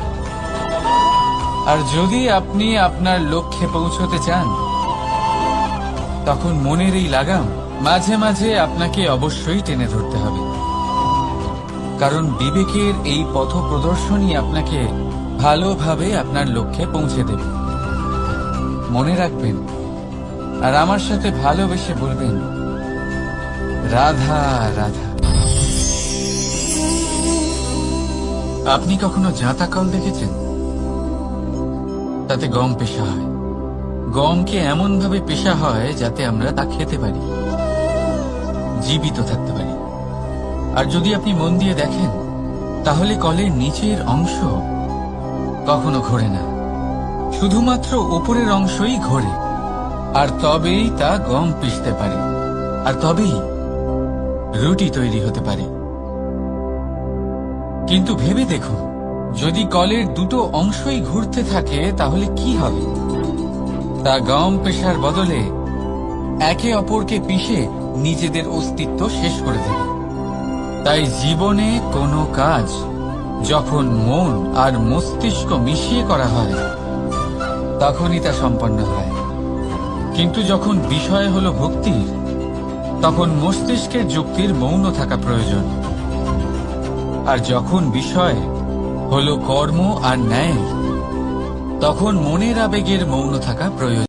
আর যদি আপনি আপনার লক্ষ্যে পৌঁছতে চান, তখন মনের এই লাগাম মাঝে মাঝে আপনাকে অবশ্যই টেনে ধরতে হবে, কারণ বিবেকের এই পথ প্রদর্শনই আপনাকে ভালোভাবে আপনার লক্ষ্যে পৌঁছে দেবে। মনে রাখবেন, আর আমার সাথে ভালোবেসে বলবেন, রাধা রাধা। আপনি কখনো জাঁতা কল দেখেছেন? তাতে গম পেশা হয়। গমকে এমন ভাবে পেশা হয় যাতে আমরা তা খেতে পারি, জীবিত থাকতে পারি। আর যদি আপনি মন দিয়ে দেখেন, তাহলে কলের নিচের অংশ কখনো ঘোরে না, শুধুমাত্র উপরের অংশই ঘোরে। আর তবেই তা গম পিষতে পারে, আর তবেই রুটি তৈরি হতে পারে। কিন্তু ভেবে দেখুন, যদি কলের দুটো অংশই ঘুরতে থাকে, তাহলে কি হবে? তা গম পেশার বদলে একে অপরকে পিষে নিজেদের অস্তিত্ব শেষ করে দেবে। তাই জীবনে কোনো কাজ যখন মন আর মস্তিষ্ক মিশিয়ে করা হয়, তখনই তা সম্পন্ন হয়। কিন্তু যখন বিষয় হলো ভক্তির, তখন মস্তিষ্কের যুক্তির মৌন থাকা প্রয়োজন। আর যখন বিষয় হলো কর্ম আর ন্যায়, তখন মনের আবেগের মৌন থাকা প্রয়োজন।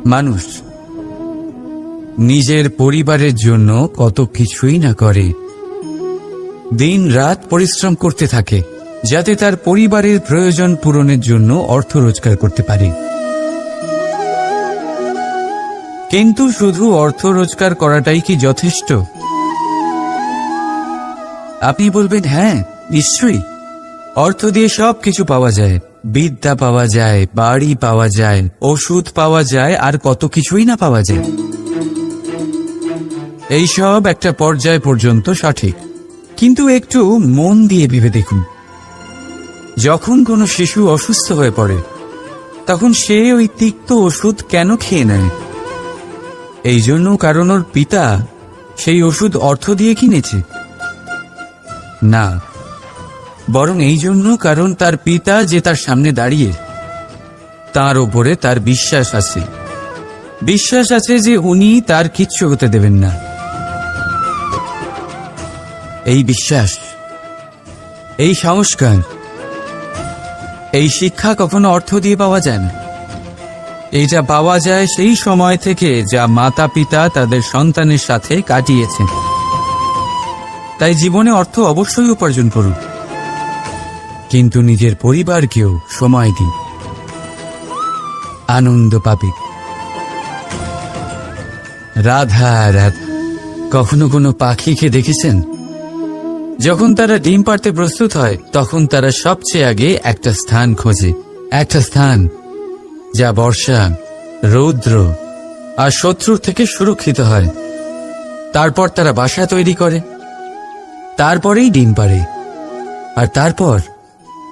মানুষ নিজের পরিবারের জন্য কত কিছুই না করে, দিন রাত পরিশ্রম করতে থাকে যাতে তার পরিবারের প্রয়োজন পূরণের জন্য অর্থ রোজগার করতে পারে। কিন্তু শুধু অর্থ রোজগার করাটাই কি যথেষ্ট? আপনি বলবেন, হ্যাঁ নিশ্চয়ই, অর্থ দিয়ে সব কিছু পাওয়া যায়, বিদ্যা পাওয়া যায়, বাড়ি পাওয়া যায়, ওষুধ পাওয়া যায়, আর কত কিছুই না পাওয়া যায়। এই সব একটা পর্যায় পর্যন্ত সঠিক, কিন্তু একটু মন দিয়ে ভেবে দেখুন, যখন কোনো শিশু অসুস্থ হয়ে পড়ে তখন সে ওই তিক্ত ওষুধ কেন খেয়ে নেয়? এই জন্য কারণ ওর পিতা সেই ওষুধ অর্থ দিয়ে কিনেছে? না, বরং এই জন্য কারণ তার পিতা যে তার সামনে দাঁড়িয়ে, তার ওপরে তার বিশ্বাস আছে, বিশ্বাস আছে যে উনি তার কিচ্ছু হতে দেবেন না। এই বিশ্বাস, এই সংস্কার, এই শিক্ষা কখনো অর্থ দিয়ে পাওয়া যায় না। এইটা পাওয়া যায় সেই সময় থেকে যা মাতা পিতা তাদের সন্তানের সাথে কাটিয়েছেন। তাই জীবনে অর্থ অবশ্যই উপার্জন করুন, কিন্তু নিজের পরিবারকেও সময় দিন, আনন্দ পাবে। রাধা রাধা। কখনো কোনো পাখিকে দেখেছেন? যখন তারা ডিম পাড়তে প্রস্তুত হয় তখন তারা সবচেয়ে আগে একটা স্থান খোঁজে, একটা স্থান যা বর্ষা, রৌদ্র আর শত্রুর থেকে সুরক্ষিত হয়। তারপর তারা বাসা তৈরি করে, তারপরেই ডিম পাড়ে, আর তারপর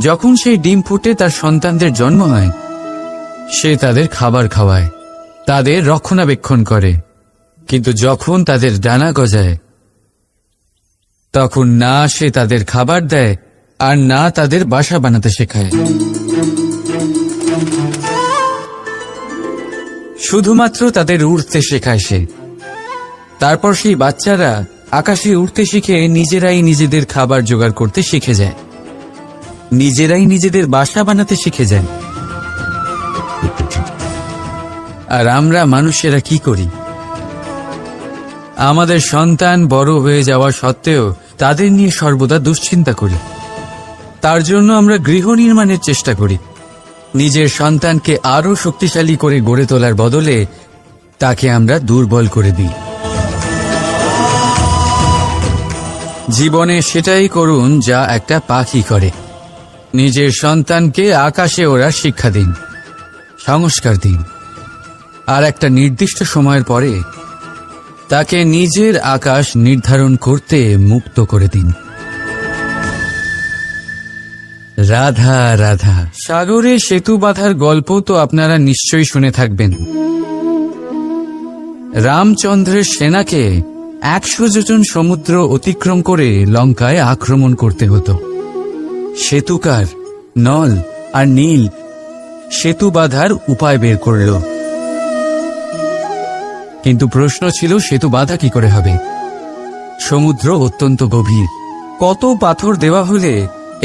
যখন সেই ডিম ফুটে তার সন্তানদের জন্ম হয়, সে তাদের খাবার খাওয়ায়, তাদের রক্ষণাবেক্ষণ করে। কিন্তু যখন তাদের ডানা গজায় তখন না সে তাদের খাবার দেয় আর না তাদের বাসা বানাতে শেখায়। শুধুমাত্র তাদের উড়তে শেখায় সে। তারপর সেই বাচ্চারা আকাশে উড়তে শিখে নিজেরাই নিজেদের খাবার জোগাড় করতে শিখে যায়, নিজেরাই নিজেদের বাসা বানাতে শিখে যায়। আর আমরা মানুষেরা কি করি? আমাদের সন্তান বড় হয়ে যাওয়া সত্ত্বেও তাদের নিয়ে সর্বদা দুশ্চিন্তা করি। তার জন্য আমরা গৃহ নির্মাণের চেষ্টা করি। নিজের সন্তানকে আরো শক্তিশালী করে গড়ে তোলার বদলে তাকে আমরা দুর্বল করে দিই। জীবনে সেটাই করুন যা একটা পাখি করে। নিজের সন্তানকে আকাশে ওড়ার শিক্ষা দিন, সংস্কার দিন, আর একটা নির্দিষ্ট সময়ের পরে তাকে নিজের আকাশ নির্ধারণ করতে মুক্ত করে দিন। রাধা রাধা। সাগরে সেতু বাঁধার গল্প তো আপনারা নিশ্চয়ই শুনে থাকবেন। রামচন্দ্রের সেনাকে 100 যোজন সমুদ্র অতিক্রম করে লঙ্কায় আক্রমণ করতে হতো। সেতুকার নল আর নীল সেতু বাঁধার উপায় বের করল, কিন্তু প্রশ্ন ছিল সেতু বাঁধা কি করে হবে? সমুদ্র অত্যন্ত গভীর, কত পাথর দেওয়া হলে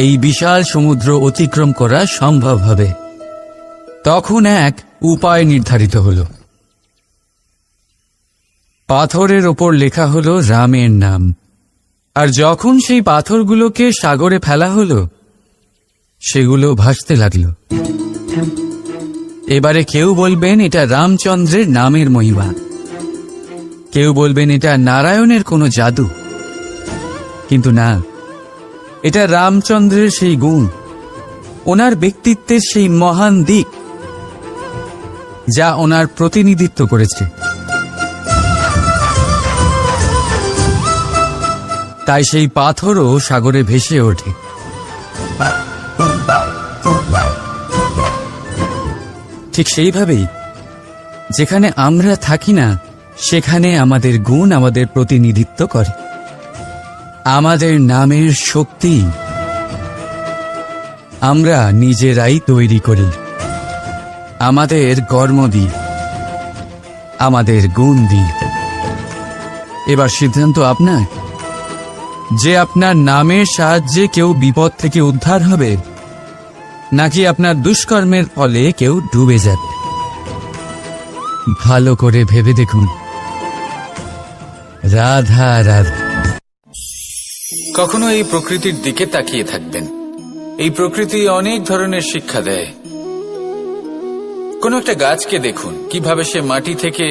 এই বিশাল সমুদ্র অতিক্রম করা সম্ভব হবে? তখন এক উপায় নির্ধারিত হল। পাথরের ওপর লেখা হলো রামের নাম, আর যখন সেই পাথরগুলোকে সাগরে ফেলা হলো সেগুলো ভাসতে লাগলো। এবারে কেউ বলবেন এটা রামচন্দ্রের নামের মহিমা, কেউ বলবেন এটা নারায়ণের কোনো জাদু, কিন্তু না, এটা রামচন্দ্রের সেই গুণ, ওনার ব্যক্তিত্বের সেই মহান দিক যা ওনার প্রতিনিধিত্ব করেছে। তাই সেই পাথরও সাগরে ভেসে ওঠে। ঠিক সেইভাবেই যেখানে আমরা থাকি না সেখানে আমাদের গুণ আমাদের প্রতিনিধিত্ব করে। আমাদের নামের শক্তি আমরা নিজেরাই তৈরি করি, আমাদের কর্ম দিই, আমাদের গুণ দিই। এবার সিদ্ধান্ত আপনার যে আপনার নামের সাহায্যে কেউ বিপদ থেকে উদ্ধার হবে নাকি আপনার দুষ্কর্মের ফলে কেউ ডুবে যাবে। ভালো করে ভেবে দেখুন। রাধা রাধা। কখনো এই প্রকৃতির দিকে তাকিয়ে থাকবেন। এই প্রকৃতি অনেক ধরনের শিক্ষা দেয়। কোন একটা গাছকে দেখুন কিভাবে সে মাটি থেকে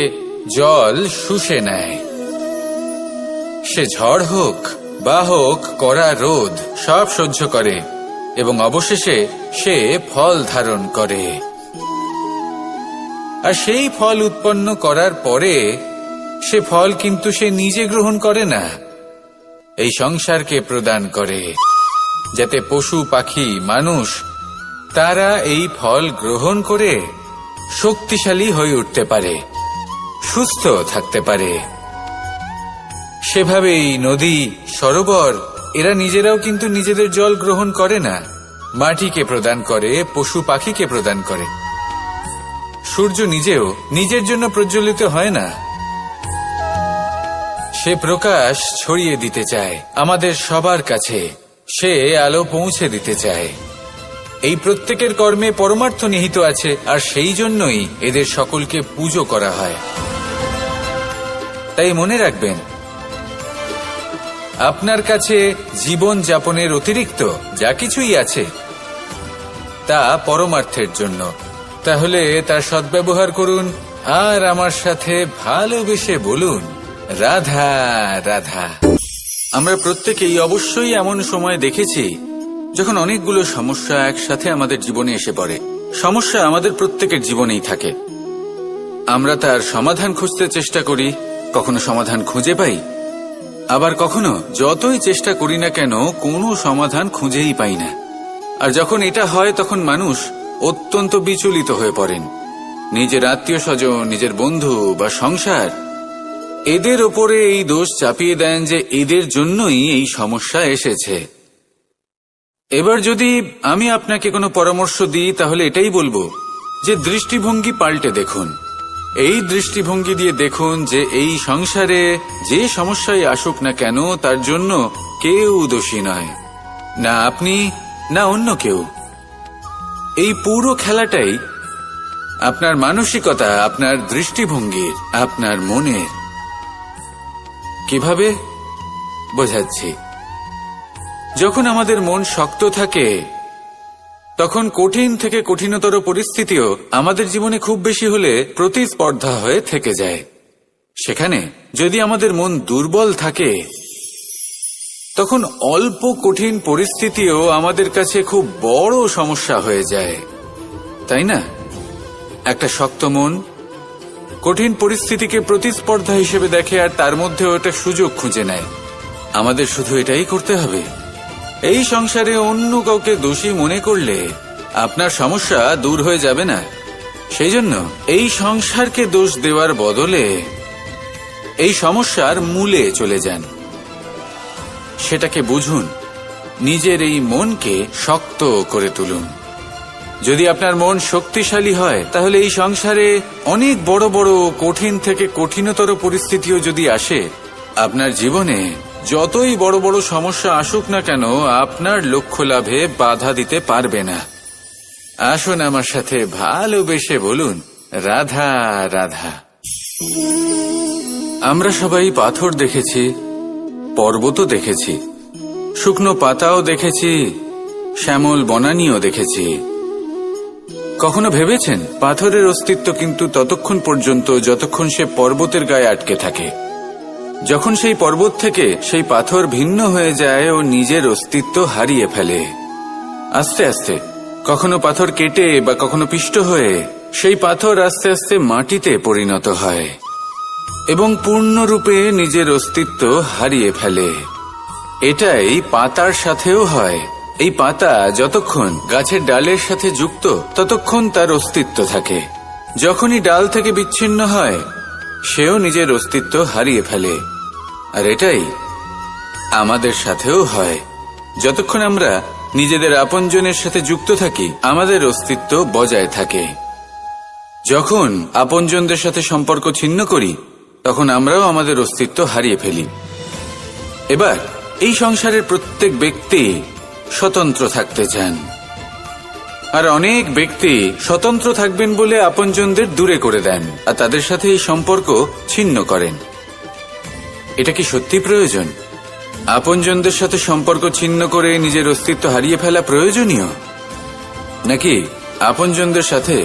জল শুষে নেয়। সে ঝড় হোক বা হোক কড়া রোদ সব সহ্য করে এবং অবশেষে সে ফল ধারণ করে। আর সেই ফল উৎপন্ন করার পরে সে ফল কিন্তু সে নিজে গ্রহণ করে না, এই সংসারকে প্রদান করে, যাতে পশু পাখি মানুষ তারা এই ফল গ্রহণ করে শক্তিশালী হয়ে উঠতে পারে, সুস্থ থাকতে পারে। সেভাবেই নদী, সরোবর এরা নিজেরাও কিন্তু নিজেদের জল গ্রহণ করে না, মাটিকে প্রদান করে, পশু পাখিকে প্রদান করে। সূর্য নিজেও নিজের জন্য প্রজ্বলিত হয় না, সে প্রকাশ ছড়িয়ে দিতে চায় আমাদের সবার কাছে, সে আলো পৌঁছে দিতে চায়। এই প্রত্যেকের কর্মে পরমার্থ নিহিত আছে, আর সেই জন্যই এদের সকলকে পুজো করা হয়। তাই মনে রাখবেন, আপনার কাছে জীবন যাপনের অতিরিক্ত যা কিছুই আছে তা পরমার্থের জন্য। তাহলে তার সদ্ব্যবহার করুন আর আমার সাথে ভালোবেসে বলুন, রাধা রাধা। আমরা প্রত্যেকেই অবশ্যই এমন সময় দেখেছি যখন অনেকগুলো সমস্যা একসাথে আমাদের জীবনে এসে পড়ে। সমস্যা আমাদের প্রত্যেকের জীবনেই থাকে। আমরা তার সমাধান খুঁজতে চেষ্টা করি, কখনো সমাধান খুঁজে পাই, আবার কখনো যতই চেষ্টা করি না কেন কোনো সমাধান খুঁজেই পাই না। আর যখন এটা হয় তখন মানুষ অত্যন্ত বিচলিত হয়ে পড়েন। নিজের আত্মীয় স্বজন, নিজের বন্ধু বা সংসার এদের ওপরে এই দোষ চাপিয়ে দেন যে এদের জন্যই এই সমস্যা এসেছে। এবার যদি আমি আপনাকে কোনো পরামর্শ দিই তাহলে এটাই বলবো যে দৃষ্টিভঙ্গি পাল্টে দেখুন। এই দৃষ্টিভঙ্গি দিয়ে দেখুন যে এই সংসারে যে সমস্যায় আসুক না কেন তার জন্য কেউ দোষী নয়, না আপনি না অন্য কেউ। এই পুরো খেলাটাই আপনার মানসিকতা, আপনার দৃষ্টিভঙ্গির, আপনার মনের। কিভাবে বোঝাচ্ছি? যখন আমাদের মন শক্ত থাকে তখন কঠিন থেকে কঠিনতর পরিস্থিতিও আমাদের জীবনে খুব বেশি হলে প্রতিস্পর্ধা হয়ে থেকে যায়। সেখানে যদি আমাদের মন দুর্বল থাকে তখন অল্প কঠিন পরিস্থিতিও আমাদের কাছে খুব বড় সমস্যা হয়ে যায়, তাই না? একটা শক্ত মন কঠিন পরিস্থিতিকে প্রতিস্পর্ধা হিসেবে দেখে আর তার মধ্যেও একটা সুযোগ খুঁজে নেয়। আমাদের শুধু এটাই করতে হবে। এই সংসারে অন্য কাউকে দোষী মনে করলে আপনার সমস্যা দূর হয়ে যাবে না। সেই জন্য এই সংসারকে দোষ দেওয়ার বদলে এই সমস্যার মূলে চলে যান, সেটাকে বুঝুন, নিজের এই মনকে শক্ত করে তুলুন। যদি আপনার মন শক্তিশালী হয় তাহলে এই সংসারে অনেক বড় বড় কঠিন থেকে কঠিনতর পরিস্থিতিও যদি আসে, আপনার জীবনে যতই বড় বড় সমস্যা আসুক না কেন আপনার লক্ষ্য লাভে বাধা দিতে পারবে না। আসুন আমার সাথে ভালোবেসে বলুন, রাধা রাধা। আমরা সবাই পাথর দেখেছি, পর্বতও দেখেছি, শুকনো পাতাও দেখেছি, শ্যামল বনানীও দেখেছি। কখনো ভেবেছেন পাথরের অস্তিত্ব কিন্তু ততক্ষণ পর্যন্ত যতক্ষণ সে পর্বতের গায়ে আটকে থাকে। যখন সেই পর্বত থেকে সেই পাথর ভিন্ন হয়ে যায় ও নিজের অস্তিত্ব হারিয়ে ফেলে। আস্তে আস্তে কখনো পাথর কেটে বা কখনো পিষ্ট হয়ে সেই পাথর আস্তে আস্তে মাটিতে পরিণত হয় এবং পূর্ণরূপে নিজের অস্তিত্ব হারিয়ে ফেলে। এটাই পাতার সাথেও হয়। এই পাতা যতক্ষণ গাছের ডালের সাথে যুক্ত ততক্ষণ তার অস্তিত্ব থাকে। যখনই ডাল থেকে বিচ্ছিন্ন হয় সেও নিজের অস্তিত্ব হারিয়ে ফেলে। আর এটাই আমাদের সাথেও হয়। যতক্ষণ আমরা নিজেদের আপনজনের সাথে যুক্ত থাকি আমাদের অস্তিত্ব বজায় থাকে। যখন আপনজনদের সাথে সম্পর্ক ছিন্ন করি তখন আমরাও আমাদের অস্তিত্ব হারিয়ে ফেলি। এবার এই সংসারের প্রত্যেক ব্যক্তি স্বতন্ত্র থাকতে চান। আর অনেক ব্যক্তি স্বতন্ত্র থাকবেন বলে আপনজনদের দূরে করে দেন আর তাদের সাথে এই সম্পর্ক ছিন্ন করেন। এটা কি সত্যি প্রয়োজন? আপনজনদের সাথে সম্পর্ক ছিন্ন করে নিজের অস্তিত্ব হারিয়ে ফেলা প্রয়োজনীয়, নাকি আপনজনদের সাথে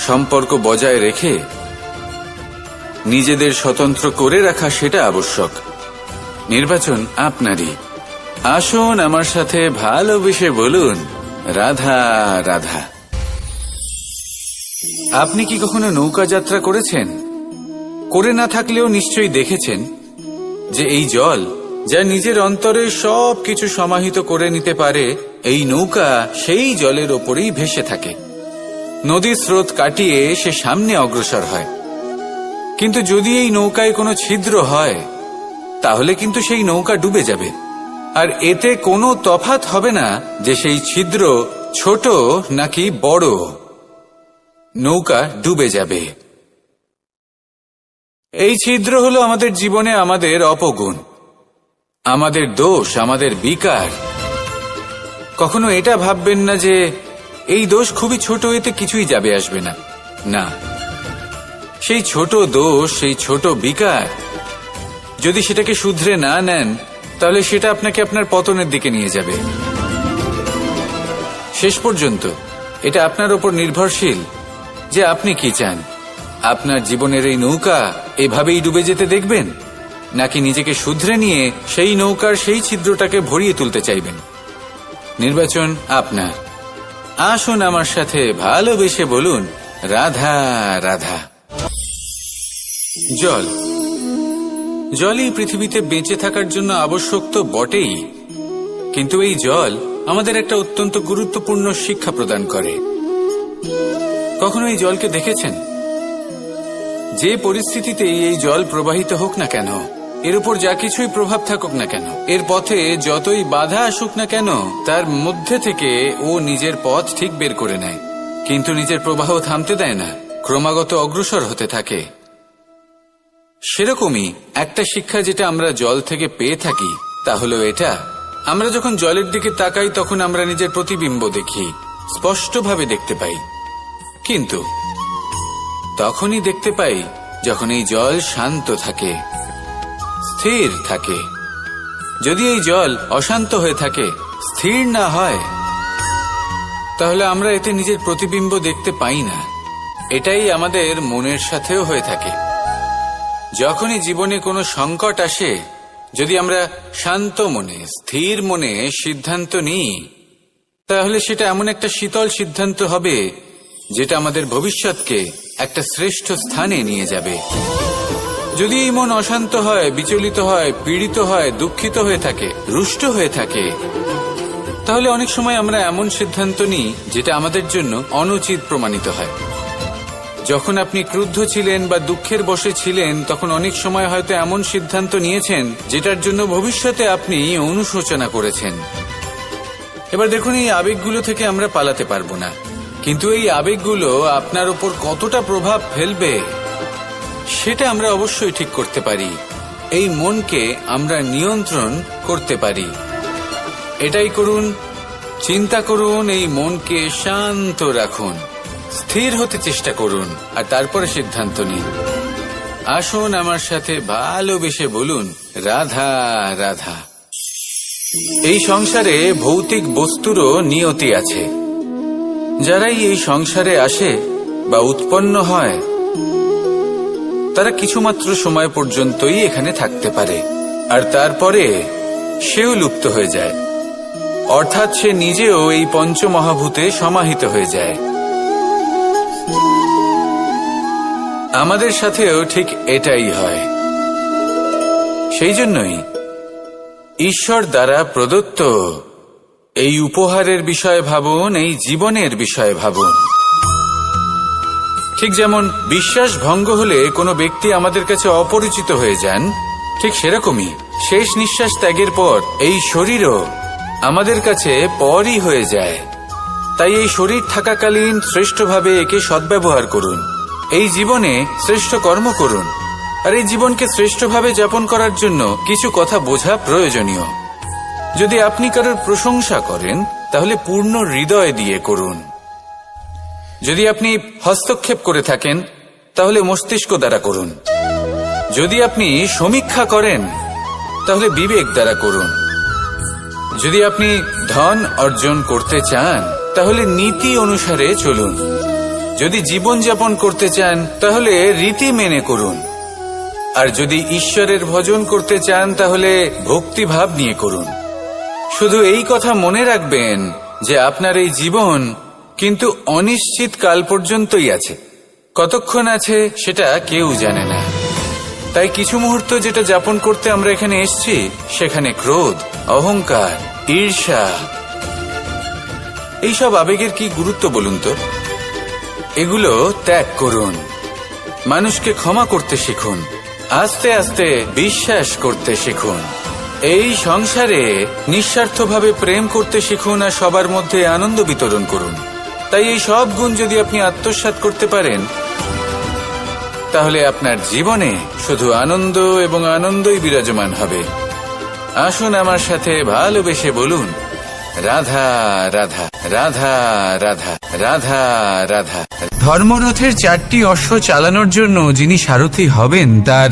সম্পর্ক বজায় রেখে নিজেদের স্বতন্ত্র করে রাখা সেটা আবশ্যক? নির্বাচন আপনারই। আসুন আমার সাথে ভালোবেসে বলুন, রাধা রাধা। আপনি কি কখনো নৌকা যাত্রা করেছেন? করে না থাকলেও নিশ্চয়ই দেখেছেন যে এই জল যা নিজের অন্তরে সব কিছু সমাহিত করে নিতে পারে, এই নৌকা সেই জলের ওপরেই ভেসে থাকে। নদীর স্রোত কাটিয়ে সে সামনে অগ্রসর হয়। কিন্তু যদি এই নৌকায় কোনো ছিদ্র হয় তাহলে কিন্তু সেই নৌকা ডুবে যাবে। আর এতে কোনো তফাৎ হবে না যে সেই ছিদ্র ছোট নাকি বড়, নৌকা ডুবে যাবে। এই ছিদ্র হলো আমাদের জীবনে আমাদের অপগুণ, আমাদের দোষ, আমাদের বিকার। কখনো এটা ভাববেন না যে এই দোষ খুবই ছোট, এতে কিছুই যাবে আসবে না। না, সেই ছোট দোষ, সেই ছোট বিকার যদি সেটাকে শুধরে না নেন তাহলে সেটা আপনাকে আপনার পতনের দিকে নিয়ে যাবে। শেষ পর্যন্ত এটা আপনার উপর নির্ভরশীল যে আপনি কি চান। আপনার জীবনের এই নৌকা এভাবেই ডুবে যেতে দেখবেন, নাকি নিজেকে শুধরে নিয়ে সেই নৌকার সেই ছিদ্রটাকে ভরিয়ে তুলতে চাইবেন? নির্বাচন আপনার। আসুন আমার সাথে ভালোবেসে বলুন, রাধা রাধা। জল, জলই পৃথিবীতে বেঁচে থাকার জন্য আবশ্যক তো বটেই, কিন্তু এই জল আমাদের একটা অত্যন্ত গুরুত্বপূর্ণ শিক্ষা প্রদান করে। কখনো এই জলকে দেখেছেন? যে পরিস্থিতিতেই এই জল প্রবাহিত হোক না কেন, এর উপর যা কিছুই প্রভাব থাকুক না কেন, এর পথে যতই বাধা আসুক না কেন, তার মধ্যে থেকে ও নিজের পথ ঠিক বের করে নেয়, কিন্তু নিজের প্রবাহ থামতে দেয় না, ক্রমাগত অগ্রসর হতে থাকে। সেরকমই একটা শিক্ষা যেটা আমরা জল থেকে পেয়ে থাকি তা হলো এটা, আমরা যখন জলের দিকে তাকাই তখন আমরা নিজের প্রতিবিম্ব দেখি, স্পষ্টভাবে দেখতে পাই। কিন্তু তখনই দেখতে পাই যখন এই জল শান্ত থাকে, স্থির থাকে। যদি এই জল অশান্ত হয়ে থাকে, স্থির না হয়, তাহলে আমরা এতে নিজের প্রতিবিম্ব দেখতে পাই না। এটাই আমাদের মনের সাথেও হয়ে থাকে। যখনই জীবনে কোনো সংকট আসে, যদি আমরা শান্ত মনে, স্থির মনে সিদ্ধান্ত নিই, তাহলে সেটা এমন একটা শীতল সিদ্ধান্ত হবে যেটা আমাদের ভবিষ্যৎকে একটা শ্রেষ্ঠ স্থানে নিয়ে যাবে। যদি এই মন অশান্ত হয়, বিচলিত হয়, পীড়িত হয়, দুঃখিত হয়ে থাকে, রুষ্ট হয়ে থাকে, তাহলে অনেক সময় আমরা এমন সিদ্ধান্ত নিই যেটা আমাদের জন্য অনুচিত প্রমাণিত হয়। যখন আপনি ক্রুদ্ধ ছিলেন বা দুঃখের বশে ছিলেন, তখন অনেক সময় হয়তো এমন সিদ্ধান্ত নিয়েছেন যেটার জন্য ভবিষ্যতে আপনি অনুশোচনা করেছেন। এবার দেখুন, এই আবেগগুলো থেকে আমরা পালাতে পারবো না, কিন্তু এই আবেগগুলো আপনার উপর কতটা প্রভাব ফেলবে সেটা আমরা অবশ্যই ঠিক করতে পারি। এই মনকে আমরা নিয়ন্ত্রণ করতে পারি। এটাই করুন, চিন্তা করুন, এই মনকে শান্ত রাখুন, স্থির হতে চেষ্টা করুন, আর তারপরে সিদ্ধান্ত নিন। আসুন আমার সাথে ভালোবেসে বলুন, রাধা রাধা। এই সংসারে ভৌতিক বস্তুরও নিয়তি আছে। যারাই এই সংসারে আসে বা উৎপন্ন হয়, তারা কিছুমাত্র সময় পর্যন্তই এখানে থাকতে পারে, আর তারপরে সেও লুপ্ত হয়ে যায়, অর্থাৎ সে নিজেও এই পঞ্চমহাভূতে সমাহিত হয়ে যায়। আমাদের সাথেও ঠিক এটাই হয়। সেই জন্যই ঈশ্বর দ্বারা প্রদত্ত এই উপহারের বিষয়ে ভাবুন, এই জীবনের বিষয়ে ভাবুন। ঠিক যেমন বিশ্বাস ভঙ্গ হলে কোনো ব্যক্তি আমাদের কাছে অপরিচিত হয়ে যান, ঠিক সেরকমই শেষ নিঃশ্বাস ত্যাগের পর এই শরীরও আমাদের কাছে পরই হয়ে যায়। তাই এই শরীর থাকাকালীন শ্রেষ্ঠভাবে একে সদ্ব্যবহার করুন, এই জীবনে শ্রেষ্ঠ কর্ম করুন, আর এই জীবনকে শ্রেষ্ঠভাবে যাপন করার জন্য কিছু কথা বোঝা প্রয়োজনীয়। যদি আপনি কারোর প্রশংসা করেন তাহলে পূর্ণ হৃদয় দিয়ে করুন, যদি আপনি হস্তক্ষেপ করে থাকেন তাহলে মস্তিষ্ক দ্বারা করুন। যদি আপনি সমীক্ষা করেন তাহলে বিবেক দ্বারা করুন। যদি আপনি ধন অর্জন করতে চান তাহলে নীতি অনুসারে চলুন। যদি জীবনযাপন করতে চান তাহলে রীতি মেনে করুন। আর যদি ঈশ্বরের ভজন করতে চান তাহলে ভক্তিভাব নিয়ে করুন। শুধু এই কথা মনে রাখবেন যে আপনার এই জীবন কিন্তু অনিশ্চিত কাল পর্যন্তই আছে। কতক্ষণ আছে সেটা কেউ জানে না। তাই কিছু মুহূর্ত যেটা যাপন করতে আমরা এখানে এসেছি, সেখানে ক্রোধ, অহংকার, ঈর্ষা, এইসব আবেগের কি গুরুত্ব বলুন তো? এগুলো ত্যাগ করুন। মানুষকে ক্ষমা করতে শিখুন। আস্তে আস্তে বিশ্বাস করতে শিখুন। এই সংসারে নিঃস্বার্থভাবে প্রেম করতে শিখুন আর সবার মধ্যে আনন্দ বিতরণ করুন। তাই এই সব গুণ যদি আপনি আত্মসাৎ করতে পারেন তাহলে আপনার জীবনে শুধু আনন্দ এবং আনন্দই বিরাজমান হবে। আসুন আমার সাথে ভালোবেসে বলুন, রাধা রাধা রাধা রাধা রাধা রাধা। ধর্মরথের 4টি অশ্ব চালানোর জন্য যিনি সারথি হবেন তার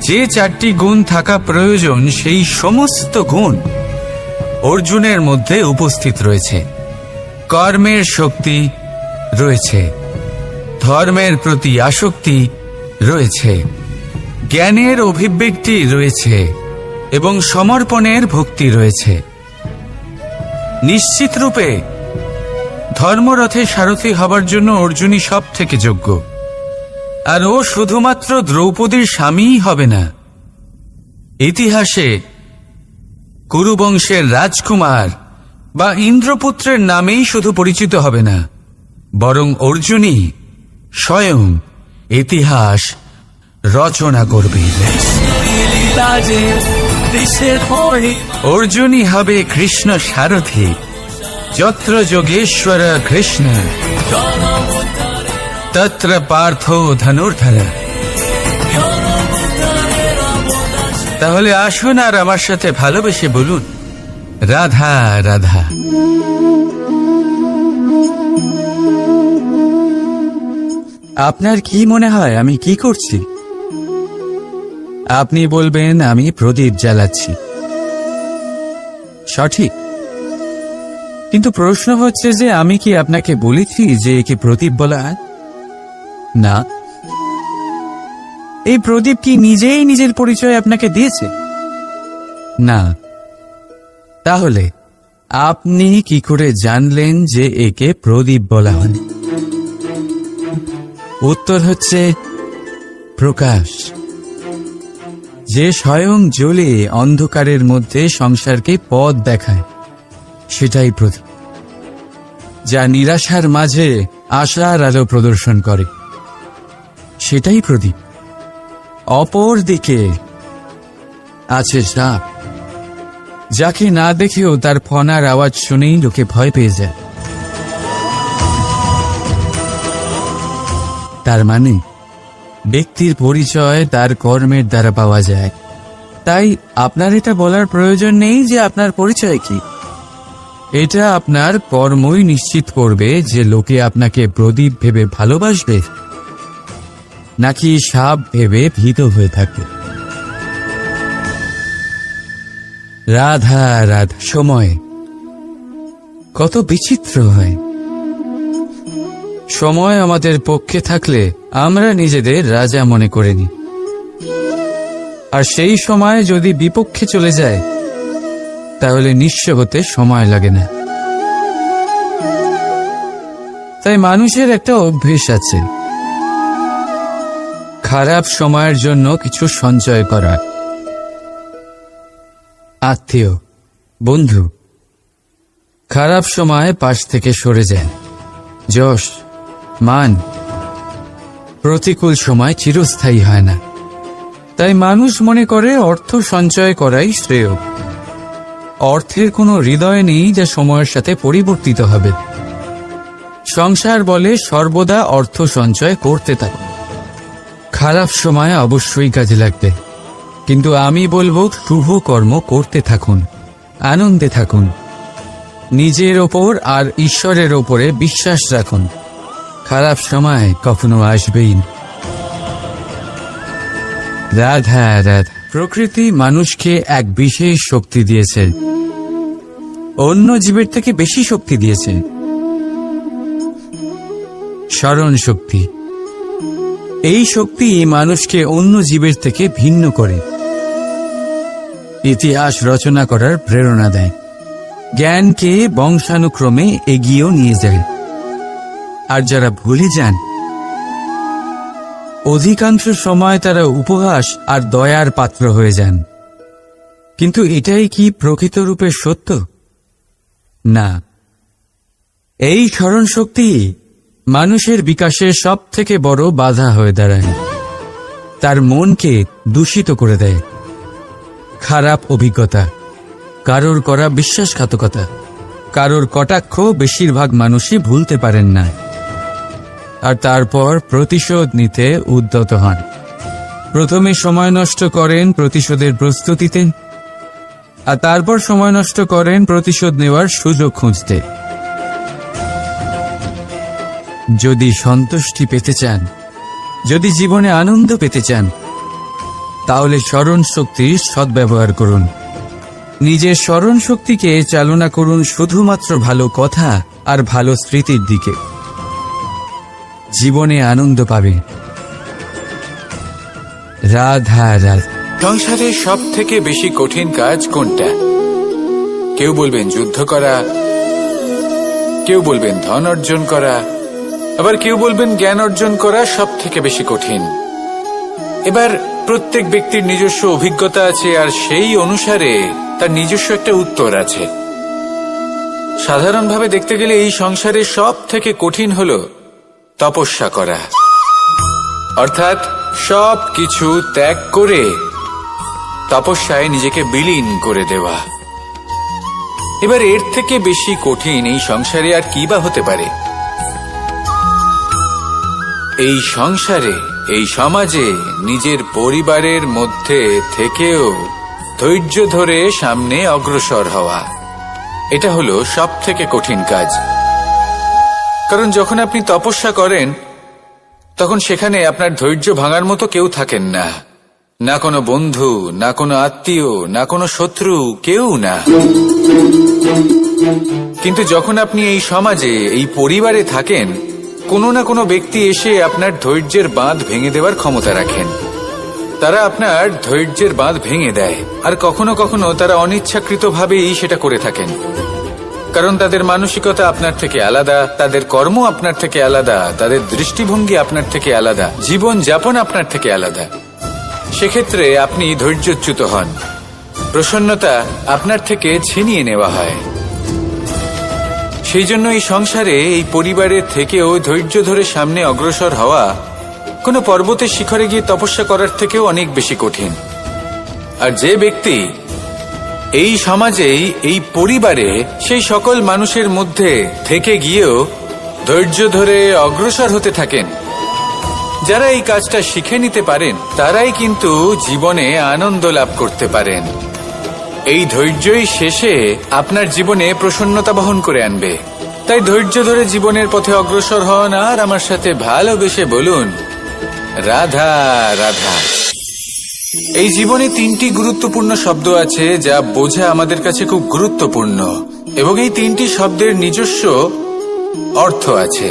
যে 4টি গুণ থাকা প্রয়োজন, সেই সমস্ত গুণ অর্জুনের মধ্যে উপস্থিত রয়েছে। কর্মের শক্তি রয়েছে, ধর্মের প্রতি আসক্তি রয়েছে, জ্ঞানের অভিব্যক্তি রয়েছে এবং সমর্পণের ভক্তি রয়েছে। নিশ্চিত রূপে ধর্মরথে সারথি হবার জন্য অর্জুনই সব থেকে যোগ্য। আর ও শুধুমাত্র দ্রৌপদীর স্বামীই হবে না, ইতিহাসে কুরুবংশের রাজকুমার বা ইন্দ্রপুত্রের নামেই শুধু পরিচিত হবে না, বরং অর্জুনই স্বয়ং ইতিহাস রচনা করবে। অর্জুনই হবে কৃষ্ণ সারথি। যত্র যোগেশ্বর কৃষ্ণ তত্র পার্থ ধনুর্ধর। তাহলে আসুন আর আমার সাথে ভালোবেসে বলুন, রাধা রাধা। আপনার কি মনে হয় আমি কি করছি? আপনি বলবেন আমি প্রদীপ জ্বালাচ্ছি। সঠিক, কিন্তু প্রশ্ন হচ্ছে যে আমি কি আপনাকে বলেছি যে একে প্রদীপ বলা হয়? না। এই প্রদীপ কি নিজেই নিজের পরিচয় আপনাকে দিয়েছে? না। তাহলে আপনি কি করে জানলেন যে একে প্রদীপ বলা হয়? উত্তর হচ্ছে প্রকাশ, যে স্বয়ং জ্বলে অন্ধকারের মধ্যে সংসারকে পথ দেখায়, সেটাই প্রদীপ। যা নিরাশার মাঝে আশার আলো প্রদর্শন করে, সেটাই প্রদীপ। অপর দিকে আছে সাপ, যাকে না দেখেও তার ফনার আওয়াজ শুনেই লোকে ভয় পেয়ে যায়। তার মানে ব্যক্তির পরিচয় তার কর্মের দ্বারা পাওয়া যায়। তাই আপনার এটা বলার প্রয়োজন নেই যে আপনার পরিচয় কি। এটা আপনার কর্মই নিশ্চিত করবে যে লোকে আপনাকে প্রদীপ ভেবে ভালোবাসবে নাকি সাপ ভেবে ভীত হয়ে থাকে। রাধা রাধা। সময় কত বিচিত্র হয়। সময় আমাদের পক্ষে থাকলে আমরা নিজেদের রাজা মনে করে নিই, আর সেই সময় যদি বিপক্ষে চলে যায় তাহলে নিঃস্ব হতে সময় লাগে না। তাই মানুষের একটা অভ্যেস আছে, খারাপ সময়ের জন্য কিছু সঞ্চয় করা। আত্মীয়, বন্ধু খারাপ সময় পাশ থেকে সরে যায়। যশ, মান প্রতিকূল সময় চিরস্থায়ী হয় না। তাই মানুষ মনে করে অর্থ সঞ্চয় করাই শ্রেয়। অর্থের কোনো হৃদয় নেই যা সময়ের সাথে পরিবর্তিত হবে। সংসার বলে সর্বদা অর্থ সঞ্চয় করতে থাকো। খারাপ সময় অবশ্যই কাজে লাগবে, কিন্তু আমি বলবো শুভ কর্ম করতে থাকুন, আনন্দে থাকুন, নিজের ওপর আর ঈশ্বরের ওপরে বিশ্বাস রাখুন। খারাপ সময় কখনো আসবেই না। রাধা রাধা। প্রকৃতি মানুষকে এক বিশেষ শক্তি দিয়েছে, অন্য জীবের থেকে বেশি শক্তি দিয়েছে। স্মরণ শক্তি। এই শক্তি মানুষকে অন্য জীবের থেকে ভিন্ন করে, ইতিহাস রচনা করার প্রেরণা দেয়, জ্ঞানকে বংশানুক্রমে এগিয়েও নিয়ে যায়। আর যারা ভুলে যান, অধিকাংশ সময় তারা উপহাস আর দয়ার পাত্র হয়ে যান। কিন্তু এটাই কি প্রকৃতরূপে সত্য? না। এই স্মরণ শক্তি মানুষের বিকাশের সব থেকে বড় বাধা হয়ে দাঁড়ায়। তার মনকে দূষিত করে দেয়। খারাপ অভিজ্ঞতা, কারোর করা বিশ্বাসঘাতকতা, কারোর কটাক্ষ বেশিরভাগ মানুষই ভুলতে পারেন না। আর তারপর প্রতিশোধ নিতে উদ্যত হন। প্রথমে সময় নষ্ট করেন প্রতিশোধের প্রস্তুতিতে, আর তারপর সময় নষ্ট করেন প্রতিশোধ নেওয়ার সুযোগ খুঁজতে। যদি সন্তুষ্টি পেতে চান, যদি জীবনে আনন্দ পেতে চান, তাহলে স্মরণ শক্তির সদ্ব্যবহার করুন। নিজের স্মরণ শক্তিকে চালনা করুন শুধুমাত্র ভালো কথা আর ভালো স্মৃতির দিকে। জীবনে আনন্দ পাবে। রাধা রাধা। সংসারে সব থেকে বেশি কঠিন কাজ কোনটা? কেউ বলবেন যুদ্ধ করা, কেউ বলবেন ধন অর্জন করা, আবার কেউ বলবেন জ্ঞান অর্জন করা সব থেকে বেশি কঠিন। এবার প্রত্যেক ব্যক্তির নিজস্ব অভিজ্ঞতা আছে, আর সেই অনুসারে তার নিজস্ব একটা উত্তর আছে। সাধারণভাবে দেখতে গেলে এই সংসারে সব থেকে কঠিন হলো তপস্যা করা, অর্থাৎ সব কিছু ত্যাগ করে তপস্যায় নিজেকে বিলীন করে দেওয়া। এবার এর থেকে বেশি কঠিন এই সংসারে আর কি বা হতে পারে? এই সংসারে, এই সমাজে, নিজের পরিবারের মধ্যে থেকেও ধৈর্য ধরে সামনে অগ্রসর হওয়া, এটা হলো সব থেকে কঠিন কাজ। কারণ যখন আপনি তপস্যা করেন, তখন সেখানে আপনার ধৈর্য ভাঙার মতো কেউ থাকেন না, না কোনো বন্ধু, না কোনো আত্মীয়, না কোনো শত্রু, কেউ না। কিন্তু যখন আপনি এই সমাজে, এই পরিবারে থাকেন, কোনো না কোনো ব্যক্তি এসে আপনার ধৈর্যের বাঁধ ভেঙে দেওয়ার ক্ষমতা রাখেন। তারা আপনার ধৈর্যের বাঁধ ভেঙে দেয়, আর কখনো কখনো তারা অনিচ্ছাকৃতভাবেই সেটা করে থাকেন। কারণ তাদের মানসিকতা আপনার থেকে আলাদা, তাদের কর্ম আপনার থেকে আলাদা, তাদের দৃষ্টিভঙ্গি আপনার থেকে আলাদা, জীবন যাপন আপনার থেকে আলাদা। সেক্ষেত্রে আপনি ধৈর্যচ্যুত হন, প্রসন্নতা আপনার থেকে ছিনিয়ে নেওয়া হয়। সেই জন্য এই সংসারে, এই পরিবারের থেকেও ধৈর্য ধরে সামনে অগ্রসর হওয়া কোনো পর্বতের শিখরে গিয়ে তপস্যা করার থেকেও অনেক বেশি কঠিন। আর যে ব্যক্তি এই সমাজেই, এই পরিবারে, সেই সকল মানুষের মধ্যে থেকে গিয়েও ধৈর্য ধরে অগ্রসর হতে থাকেন, যারা এই কাজটা শিখে নিতে পারেন, তারাই কিন্তু জীবনে আনন্দ লাভ করতে পারেন। এই ধৈর্যই শেষে আপনার জীবনে প্রসন্নতা বহন করে আনবে। তাই ধৈর্য ধরে জীবনের পথে অগ্রসর হন, আর আমার সাথে ভালোবেসে বলুন রাধা রাধা। এই জীবনে তিনটি গুরুত্বপূর্ণ শব্দ আছে, যা বোঝা আমাদের কাছে খুব গুরুত্বপূর্ণ, এবং এই তিনটি শব্দের নিজস্ব অর্থ আছে।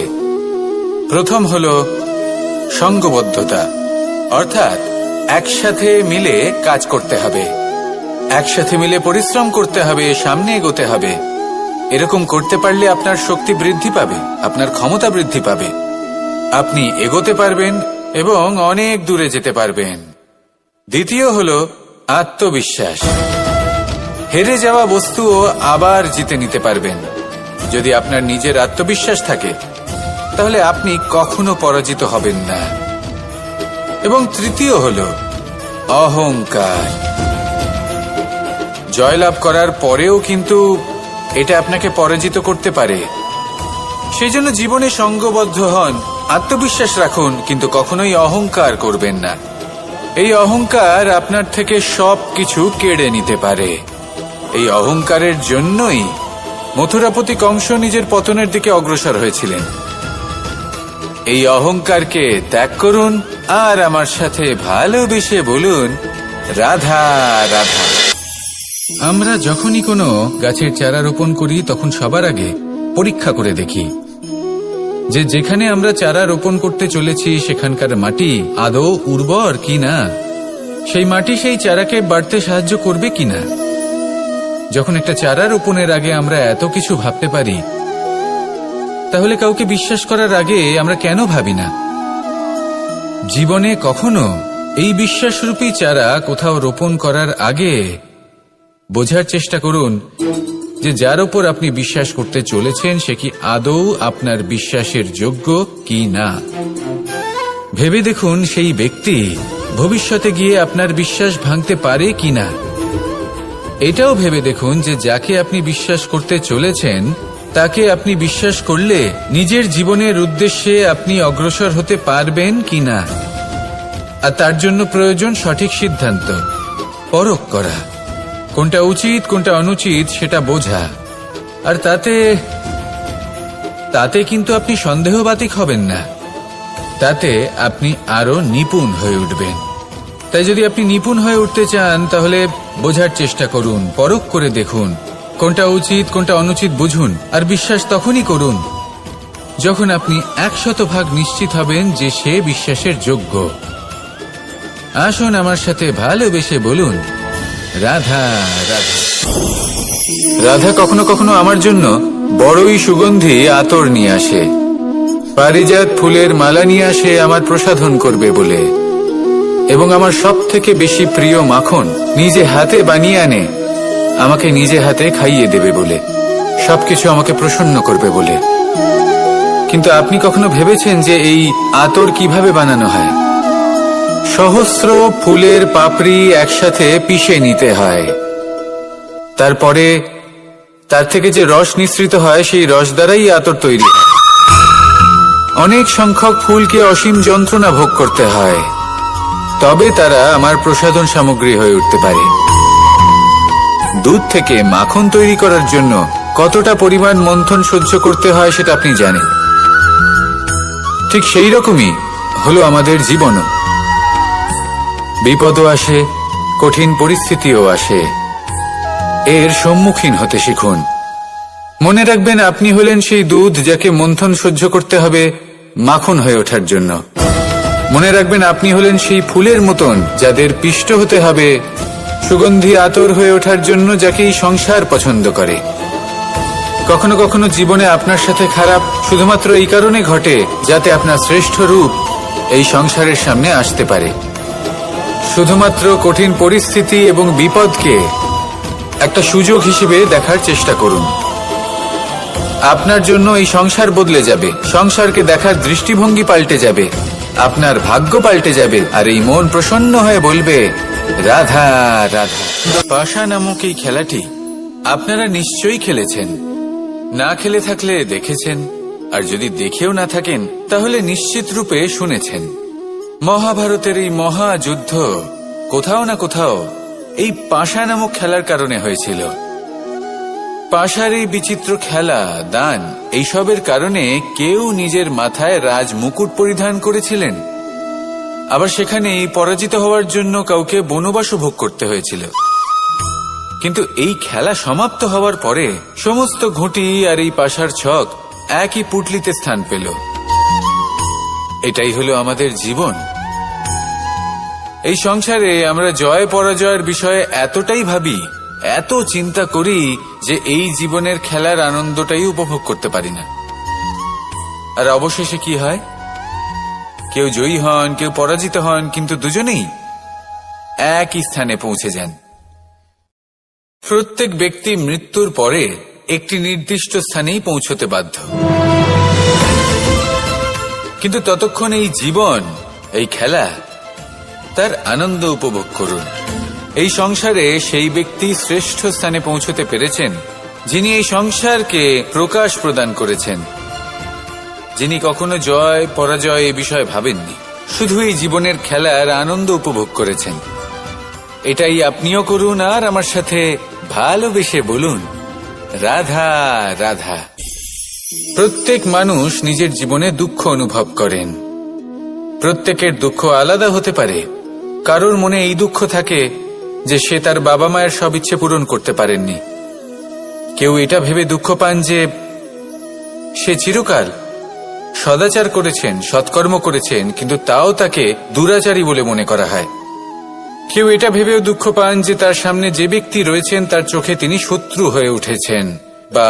প্রথম হল সঙ্গবদ্ধতা, অর্থাৎ একসাথে মিলে কাজ করতে হবে, একসাথে মিলে পরিশ্রম করতে হবে, সামনে এগোতে হবে। এরকম করতে পারলে আপনার শক্তি বৃদ্ধি পাবে, আপনার ক্ষমতা বৃদ্ধি পাবে, আপনি এগোতে পারবেন এবং অনেক দূরে যেতে পারবেন। দ্বিতীয় হল আত্মবিশ্বাস। হেরে যাওয়া বস্তুও আবার জিতে নিতে পারবেন। যদি আপনার নিজের আত্মবিশ্বাস থাকে, তাহলে আপনি কখনো পরাজিত হবেন না। এবং তৃতীয় হল অহংকার। জয়লাভ করার পরেও কিন্তু এটা আপনাকে পরাজিত করতে পারে। সেই জন্য জীবনে সঙ্গবদ্ধ হন, আত্মবিশ্বাস রাখুন, কিন্তু কখনোই অহংকার করবেন না। এই অহংকার আপনার থেকে সবকিছু কেড়ে নিতে পারে। এই অহংকারের জন্যই মথুরাপতি কংস নিজের পতনের দিকে অগ্রসর হয়েছিলেন। এই অহংকারকে ত্যাগ করুন আর আমার সাথে ভালোবেসে বলুন, রাধা রাধা। আমরা যখনই কোনো গাছের চারা রোপণ করি তখন সবার আগে পরীক্ষা করে দেখি যে যেখানে আমরা চারা রোপণ করতে চলেছি সেখানকার মাটি আদৌ উর্বর কিনা, সেই মাটি সেই চারাকে বাড়তে সাহায্য করবে কিনা। যখন একটা চারা রোপণের আগে আমরা এত কিছু ভাবতে পারি, তাহলে কাউকে বিশ্বাস করার আগে আমরা কেন ভাবি না? জীবনে কখনো এই বিশ্বাসরূপী চারা কোথাও রোপণ করার আগে বোঝার চেষ্টা করুন যে যার উপর আপনি বিশ্বাস করতে চলেছেন সে কি আদৌ আপনার বিশ্বাসের যোগ্য কি না। ভেবে দেখুন সেই ব্যক্তি ভবিষ্যতে গিয়ে আপনার বিশ্বাস ভাঙতে পারে কিনা। এটাও ভেবে দেখুন যে যাকে আপনি বিশ্বাস করতে চলেছেন তাকে আপনি বিশ্বাস করলে নিজের জীবনের উদ্দেশ্যে আপনি অগ্রসর হতে পারবেন কিনা। আর তার জন্য প্রয়োজন সঠিক সিদ্ধান্ত, পরখ করা, কোনটা উচিত কোনটা অনুচিত সেটা বোঝা। আর তাতে কিন্তু আপনি সন্দেহবাতিক হবেন না, তাতে আপনি আরো নিপুণ হয়ে উঠবেন। তাই যদি আপনি নিপুণ হয়ে উঠতে চান তাহলে বোঝার চেষ্টা করুন, পরখ করে দেখুন, কোনটা উচিত কোনটা অনুচিত বুঝুন। আর বিশ্বাস তখনই করুন যখন আপনি 100% নিশ্চিত হবেন যে সে বিশ্বাসের যোগ্য। আসুন আমার সাথে ভালোবেসে বলুন, রাধা রাধা। রাধা কখনো কখনো আমার জন্য বড়ই সুগন্ধি আতর নিয়ে আসে, পারিজাত ফুলের মালা নিয়ে আসে আমার প্রসাধন করবে বলে, এবং আমার সব থেকে বেশি প্রিয় মাখন নিজে হাতে বানিয়ে আনে আমাকে নিজে হাতে খাইয়ে দেবে বলে, সবকিছু আমাকে প্রসন্ন করবে বলে। কিন্তু আপনি কখনো ভেবেছেন যে এই আতর কিভাবে বানানো হয়? সহস্র ফুলের পাপড়ি একসাথে পিষে নিতে হয়, তারপরে তার থেকে যে রস নিঃসৃত হয় সেই রস দ্বারাই আতর তৈরি হয়। অনেক সংখ্যক ফুলকে অসীম যন্ত্রণা ভোগ করতে হয়, তবে তারা আমার প্রসাধন সামগ্রী হয়ে উঠতে পারে। দুধ থেকে মাখন তৈরি করার জন্য কতটা পরিমাণ মন্থন সহ্য করতে হয় সেটা আপনি জানেন। ঠিক সেই রকমই হলো আমাদের জীবনও। বিপদও আসে, কঠিন পরিস্থিতিও আসে, এর সম্মুখীন হতে শিখুন। মনে রাখবেন আপনি হলেন সেই দুধ যাকে মন্থন সহ্য করতে হবে মাখন হয়ে ওঠার জন্য। মনে রাখবেন আপনি হলেন সেই ফুলের মতন যাদের পিষ্ট হতে হবে সুগন্ধি আতর হয়ে ওঠার জন্য, যাকে এই সংসার পছন্দ করে। কখনো কখনো জীবনে আপনার সাথে খারাপ শুধুমাত্র এই কারণে ঘটে যাতে আপনার শ্রেষ্ঠ রূপ এই সংসারের সামনে আসতে পারে। শুধুমাত্র কঠিন পরিস্থিতি এবং বিপদকে একটা সুযোগ হিসেবে দেখার চেষ্টা করুন। আপনার জন্য এই সংসার বদলে যাবে, সংসারকে দেখার দৃষ্টিভঙ্গি পাল্টে যাবে, আপনার ভাগ্য পাল্টে যাবে, আর এই মন প্রসন্ন হয়ে বলবে, রাধা রাধা। পাশা নামক এই খেলাটি আপনারা নিশ্চয়ই খেলেছেন, না খেলে থাকলে দেখেছেন, আর যদি দেখেও না থাকেন তাহলে নিশ্চিত রূপে শুনেছেন। মহাভারতের এই মহাযুদ্ধ কোথাও না কোথাও এই পাশা নামক খেলার কারণে হয়েছিল। পাশার এই বিচিত্র খেলা, দান, এইসবের কারণে কেউ নিজের মাথায় রাজ মুকুট পরিধান করেছিলেন, আবার সেখানেই পরাজিত হওয়ার জন্য কাউকে বনবাসও ভোগ করতে হয়েছিল। কিন্তু এই খেলা সমাপ্ত হওয়ার পরে সমস্ত ঘুঁটি আর এই পাশার ছক একই পুটলিতে স্থান পেল। এটাই হলো আমাদের জীবন। এই সংসারে আমরা জয় পরাজয়ের বিষয়ে এতটাই ভাবি, এত চিন্তা করি যে এই জীবনের খেলার আনন্দটাই উপভোগ করতে পারি না। আর অবশেষে কি হয়? কেউ জয়ী হন, কেউ পরাজিত হন, কিন্তু দুজনেই একই স্থানে পৌঁছে যান। প্রত্যেক ব্যক্তি মৃত্যুর পরে একটি নির্দিষ্ট স্থানেই পৌঁছতে বাধ্য, কিন্তু ততক্ষণ এই জীবন, এই খেলা, তার আনন্দ উপভোগ করুন। এই সংসারে সেই ব্যক্তি শ্রেষ্ঠ স্থানে পৌঁছতে পেরেছেন যিনি এই সংসারকে প্রকাশ প্রদান করেছেন, যিনি কখনো জয় পরাজয় এ বিষয়ে ভাবেননি, শুধু এই জীবনের খেলার আনন্দ উপভোগ করেছেন। এটাই আপনিও করুন আর আমার সাথে ভালোবেসে বলুন, রাধা রাধা। প্রত্যেক মানুষ নিজের জীবনে দুঃখ অনুভব করেন। প্রত্যেকের দুঃখ আলাদা হতে পারে। কারোর মনে এই দুঃখ থাকে যে সে তার বাবা মায়ের সব ইচ্ছে পূরণ করতে পারেননি। কেউ এটা ভেবে দুঃখ পান যে সে চিরকাল সদাচার করেছেন, সৎকর্ম করেছেন, কিন্তু তাও তাকে দুরাচারী বলে মনে করা হয়। কেউ এটা ভেবেও দুঃখ পান যে তার সামনে যে ব্যক্তি রয়েছেন তার চোখে তিনি শত্রু হয়ে উঠেছেন বা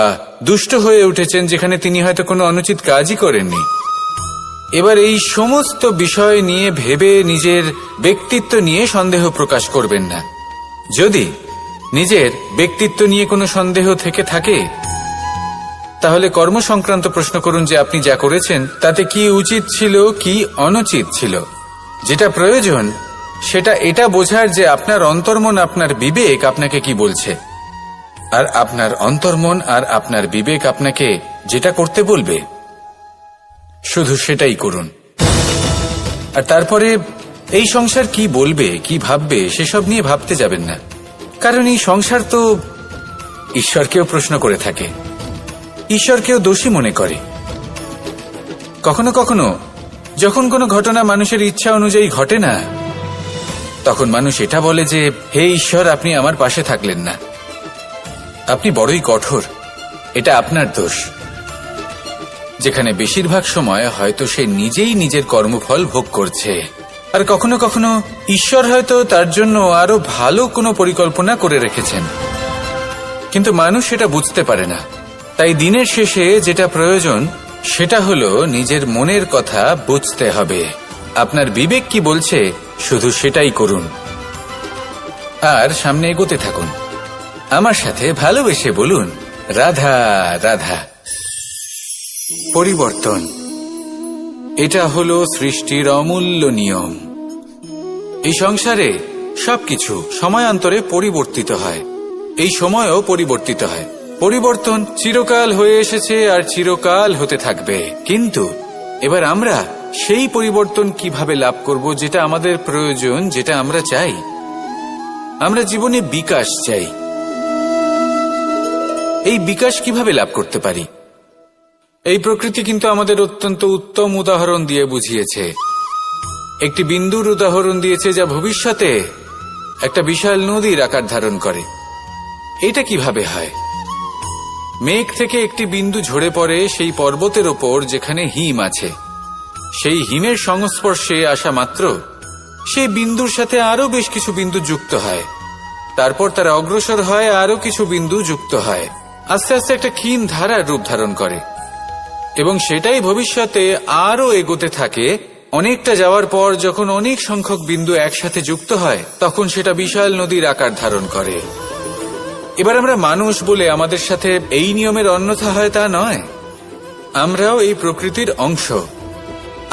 দুষ্ট হয়ে উঠেছেন, যেখানে তিনি হয়তো কোনো অনুচিত কাজই করেননি। এবার এই সমস্ত বিষয় নিয়ে ভেবে নিজের ব্যক্তিত্ব নিয়ে সন্দেহ প্রকাশ করবেন না। যদি নিজের ব্যক্তিত্ব নিয়ে কোনো সন্দেহ থেকে থাকে, তাহলে কর্ম সংক্রান্ত প্রশ্ন করুন যে আপনি যা করেছেন তাতে কি উচিত ছিল, কি অনুচিত ছিল। যেটা প্রয়োজন সেটা এটা বোঝার যে আপনার অন্তর্মন, আপনার বিবেক আপনাকে কি বলছে, আর আপনার অন্তর্মন আর আপনার বিবেক আপনাকে যেটা করতে বলবে শুধু সেটাই করুন। আর তারপরে এই সংসার কি বলবে, কি ভাববে সেসব নিয়ে ভাবতে যাবেন না। কারণ এই সংসার তো ঈশ্বরকেও প্রশ্ন করে থাকে, ঈশ্বরকেও দোষী মনে করে। কখনো কখনো যখন কোনো ঘটনা মানুষের ইচ্ছা অনুযায়ী ঘটে না, তখন মানুষ এটা বলে যে হে ঈশ্বর, আপনি আমার পাশে থাকলেন না, আপনি বড়ই কঠোর, এটা আপনার দোষ। যেখানে বেশিরভাগ সময় হয়তো সে নিজেই নিজের কর্মফল ভোগ করছে। আর কখনো কখনো ঈশ্বর হয়তো তার জন্য আরো ভালো কোনো পরিকল্পনা করে রেখেছেন, কিন্তু মানুষ সেটা বুঝতে পারে না। তাই দিনের শেষে যেটা প্রয়োজন সেটা হলো নিজের মনের কথা বুঝতে হবে। আপনার বিবেক কি বলছে শুধু সেটাই করুন, আর সামনে এগোতে থাকুন। আমার সাথে ভালোবেসে বলুন, রাধা রাধা। পরিবর্তন, এটা হলো সৃষ্টির অমূল্য নিয়ম। এই সংসারে সবকিছু সময়ান্তরে পরিবর্তিত হয়, এই সময়ও পরিবর্তিত হয়। পরিবর্তন চিরকাল হয়ে এসেছে আর চিরকাল হতে থাকবে। কিন্তু এবার আমরা সেই পরিবর্তন কিভাবে লাভ করব, যেটা আমাদের প্রয়োজন, যেটা আমরা চাই। আমরা জীবনে বিকাশ চাই। এই বিকাশ কিভাবে লাভ করতে পারি? এই প্রকৃতি কিন্তু আমাদের অত্যন্ত উত্তম উদাহরণ দিয়ে বুঝিয়েছে। একটি বিন্দুর উদাহরণ দিয়েছে যা ভবিষ্যতে একটা বিশাল নদীর আকার ধারণ করে। এটা কিভাবে হয়? মেঘ থেকে একটি বিন্দু ঝরে পড়ে সেই পর্বতের ওপর যেখানে হিম আছে। সেই হিমের সংস্পর্শে আসা মাত্র সেই বিন্দুর সাথে আরো বেশ কিছু বিন্দু যুক্ত হয়। তারপর তারা অগ্রসর হয়, আরো কিছু বিন্দু যুক্ত হয়, আস্তে আস্তে একটা ক্ষীণ ধারার রূপ ধারণ করে, এবং সেটাই ভবিষ্যতে আরো এগোতে থাকে। অনেকটা যাওয়ার পর যখন অনেক সংখ্যক বিন্দু একসাথে যুক্ত হয়, তখন সেটা বিশাল নদীর আকার ধারণ করে। এবার আমরা মানুষ বলে আমাদের সাথে এই নিয়মের অন্যথা হয় তা নয়। আমরাও এই প্রকৃতির অংশ,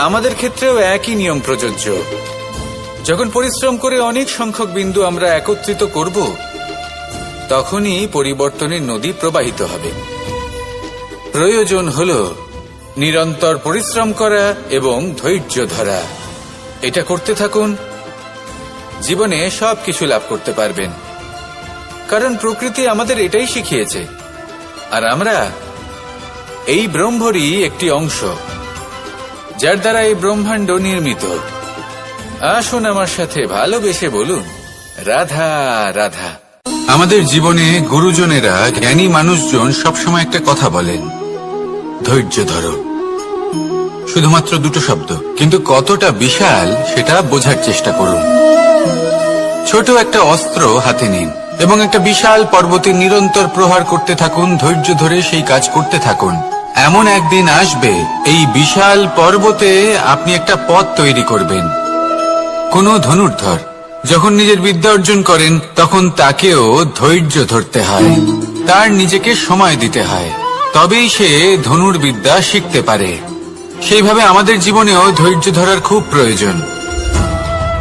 আমাদের ক্ষেত্রেও একই নিয়ম প্রযোজ্য। যখন পরিশ্রম করে অনেক সংখ্যক বিন্দু আমরা একত্রিত করব, তখনই পরিবর্তনের নদী প্রবাহিত হবে। প্রয়োজন হল নিরন্তর পরিশ্রম করা এবং ধৈর্য ধরা। এটা করতে থাকুন, জীবনে সবকিছু লাভ করতে পারবেন। কারণ প্রকৃতি আমাদের এটাই শিখিয়েছে, আর আমরা এই ব্রহ্মরই একটি অংশ, যার দ্বারা এই ব্রহ্মাণ্ড নির্মিত। আসুন আমার সাথে ভালোবেসে বলুন, রাধা রাধা। আমাদের জীবনে গুরুজনেরা, জ্ঞানী মানুষজন সবসময় একটা কথা বলেন, ধৈর্য ধরো। শুধুমাত্র দুটো শব্দ, কিন্তু কতটা বিশাল সেটা বোঝার চেষ্টা করুন। ছোট একটা অস্ত্র হাতে নিন এবং একটা বিশাল পর্বতে নিরন্তর প্রহার করতে থাকুন। ধৈর্য ধরে সেই কাজ করতে থাকুন। এমন একদিন আসবে, এই বিশাল পর্বতে আপনি একটা পথ তৈরি করবেন। কোনো ধনুর্ধর যখন নিজের বিদ্যা অর্জন করেন, তখন তাকেও ধৈর্য ধরতে হয়, তার নিজেকে সময় দিতে হয়, তবেই সে ধনুর্বিদ্যা শিখতে পারে। সেইভাবে আমাদের জীবনেও ধৈর্য ধরার খুব প্রয়োজন।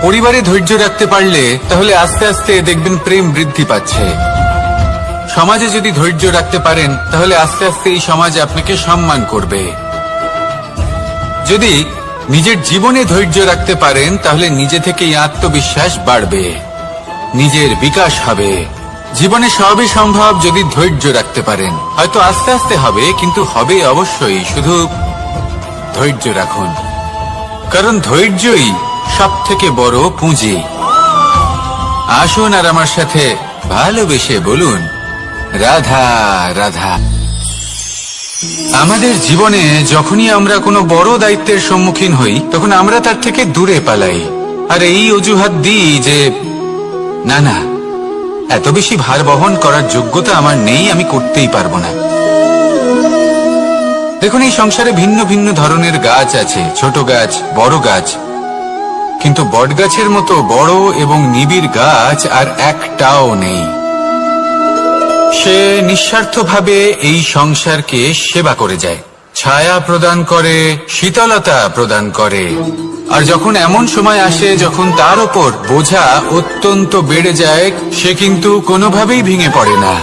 পরিবারে ধৈর্য রাখতে পারলে তাহলে আস্তে আস্তে দেখবেন প্রেম বৃদ্ধি পাচ্ছে। সমাজে যদি ধৈর্য রাখতে পারেন, তাহলে আস্তে আস্তে এই সমাজ আপনাকে সম্মান করবে। যদি নিজের জীবনে ধৈর্য রাখতে পারেন, তাহলে নিজে থেকেই আত্মবিশ্বাস বাড়বে, নিজের বিকাশ হবে, জীবনে সবই সম্ভব যদি ধৈর্য রাখতে পারেন। হয়তো আস্তে আস্তে হবে, কিন্তু হবে অবশ্যই। শুধু ধৈর্য রাখুন, কারণ ধৈর্যই সব থেকে বড় পুঁজি। আসুন আর আমার সাথে ভালোবেসে বলুন, রাধা রাধা। আমাদের জীবনে যখনই আমরা কোনো বড় দায়িত্বের সম্মুখীন হই, তখন আমরা তার থেকে দূরে পালাই, আর এই অজুহাত দিই যে না না, এত বেশি ভার বহন করার যোগ্যতা আমার নেই, আমি করতেই পারবো না। দেখুন, এই সংসারে ভিন্ন ভিন্ন ধরনের গাছ আছে, ছোট গাছ, বড় গাছ, কিন্তু বটগাছের মতো বড় এবং নিবিড় গাছ আর একটাও নেই। সে নিঃস্বার্থভাবে এই সংসারকে সেবা করে যায়, ছায়া প্রদান করে, শীতলতা প্রদান করে। আর যখন এমন সময় আসে যখন তার ওপর বোঝা অত্যন্ত বেড়ে যায়, সে কিন্তু কোনোভাবেই ভেঙে পড়ে না।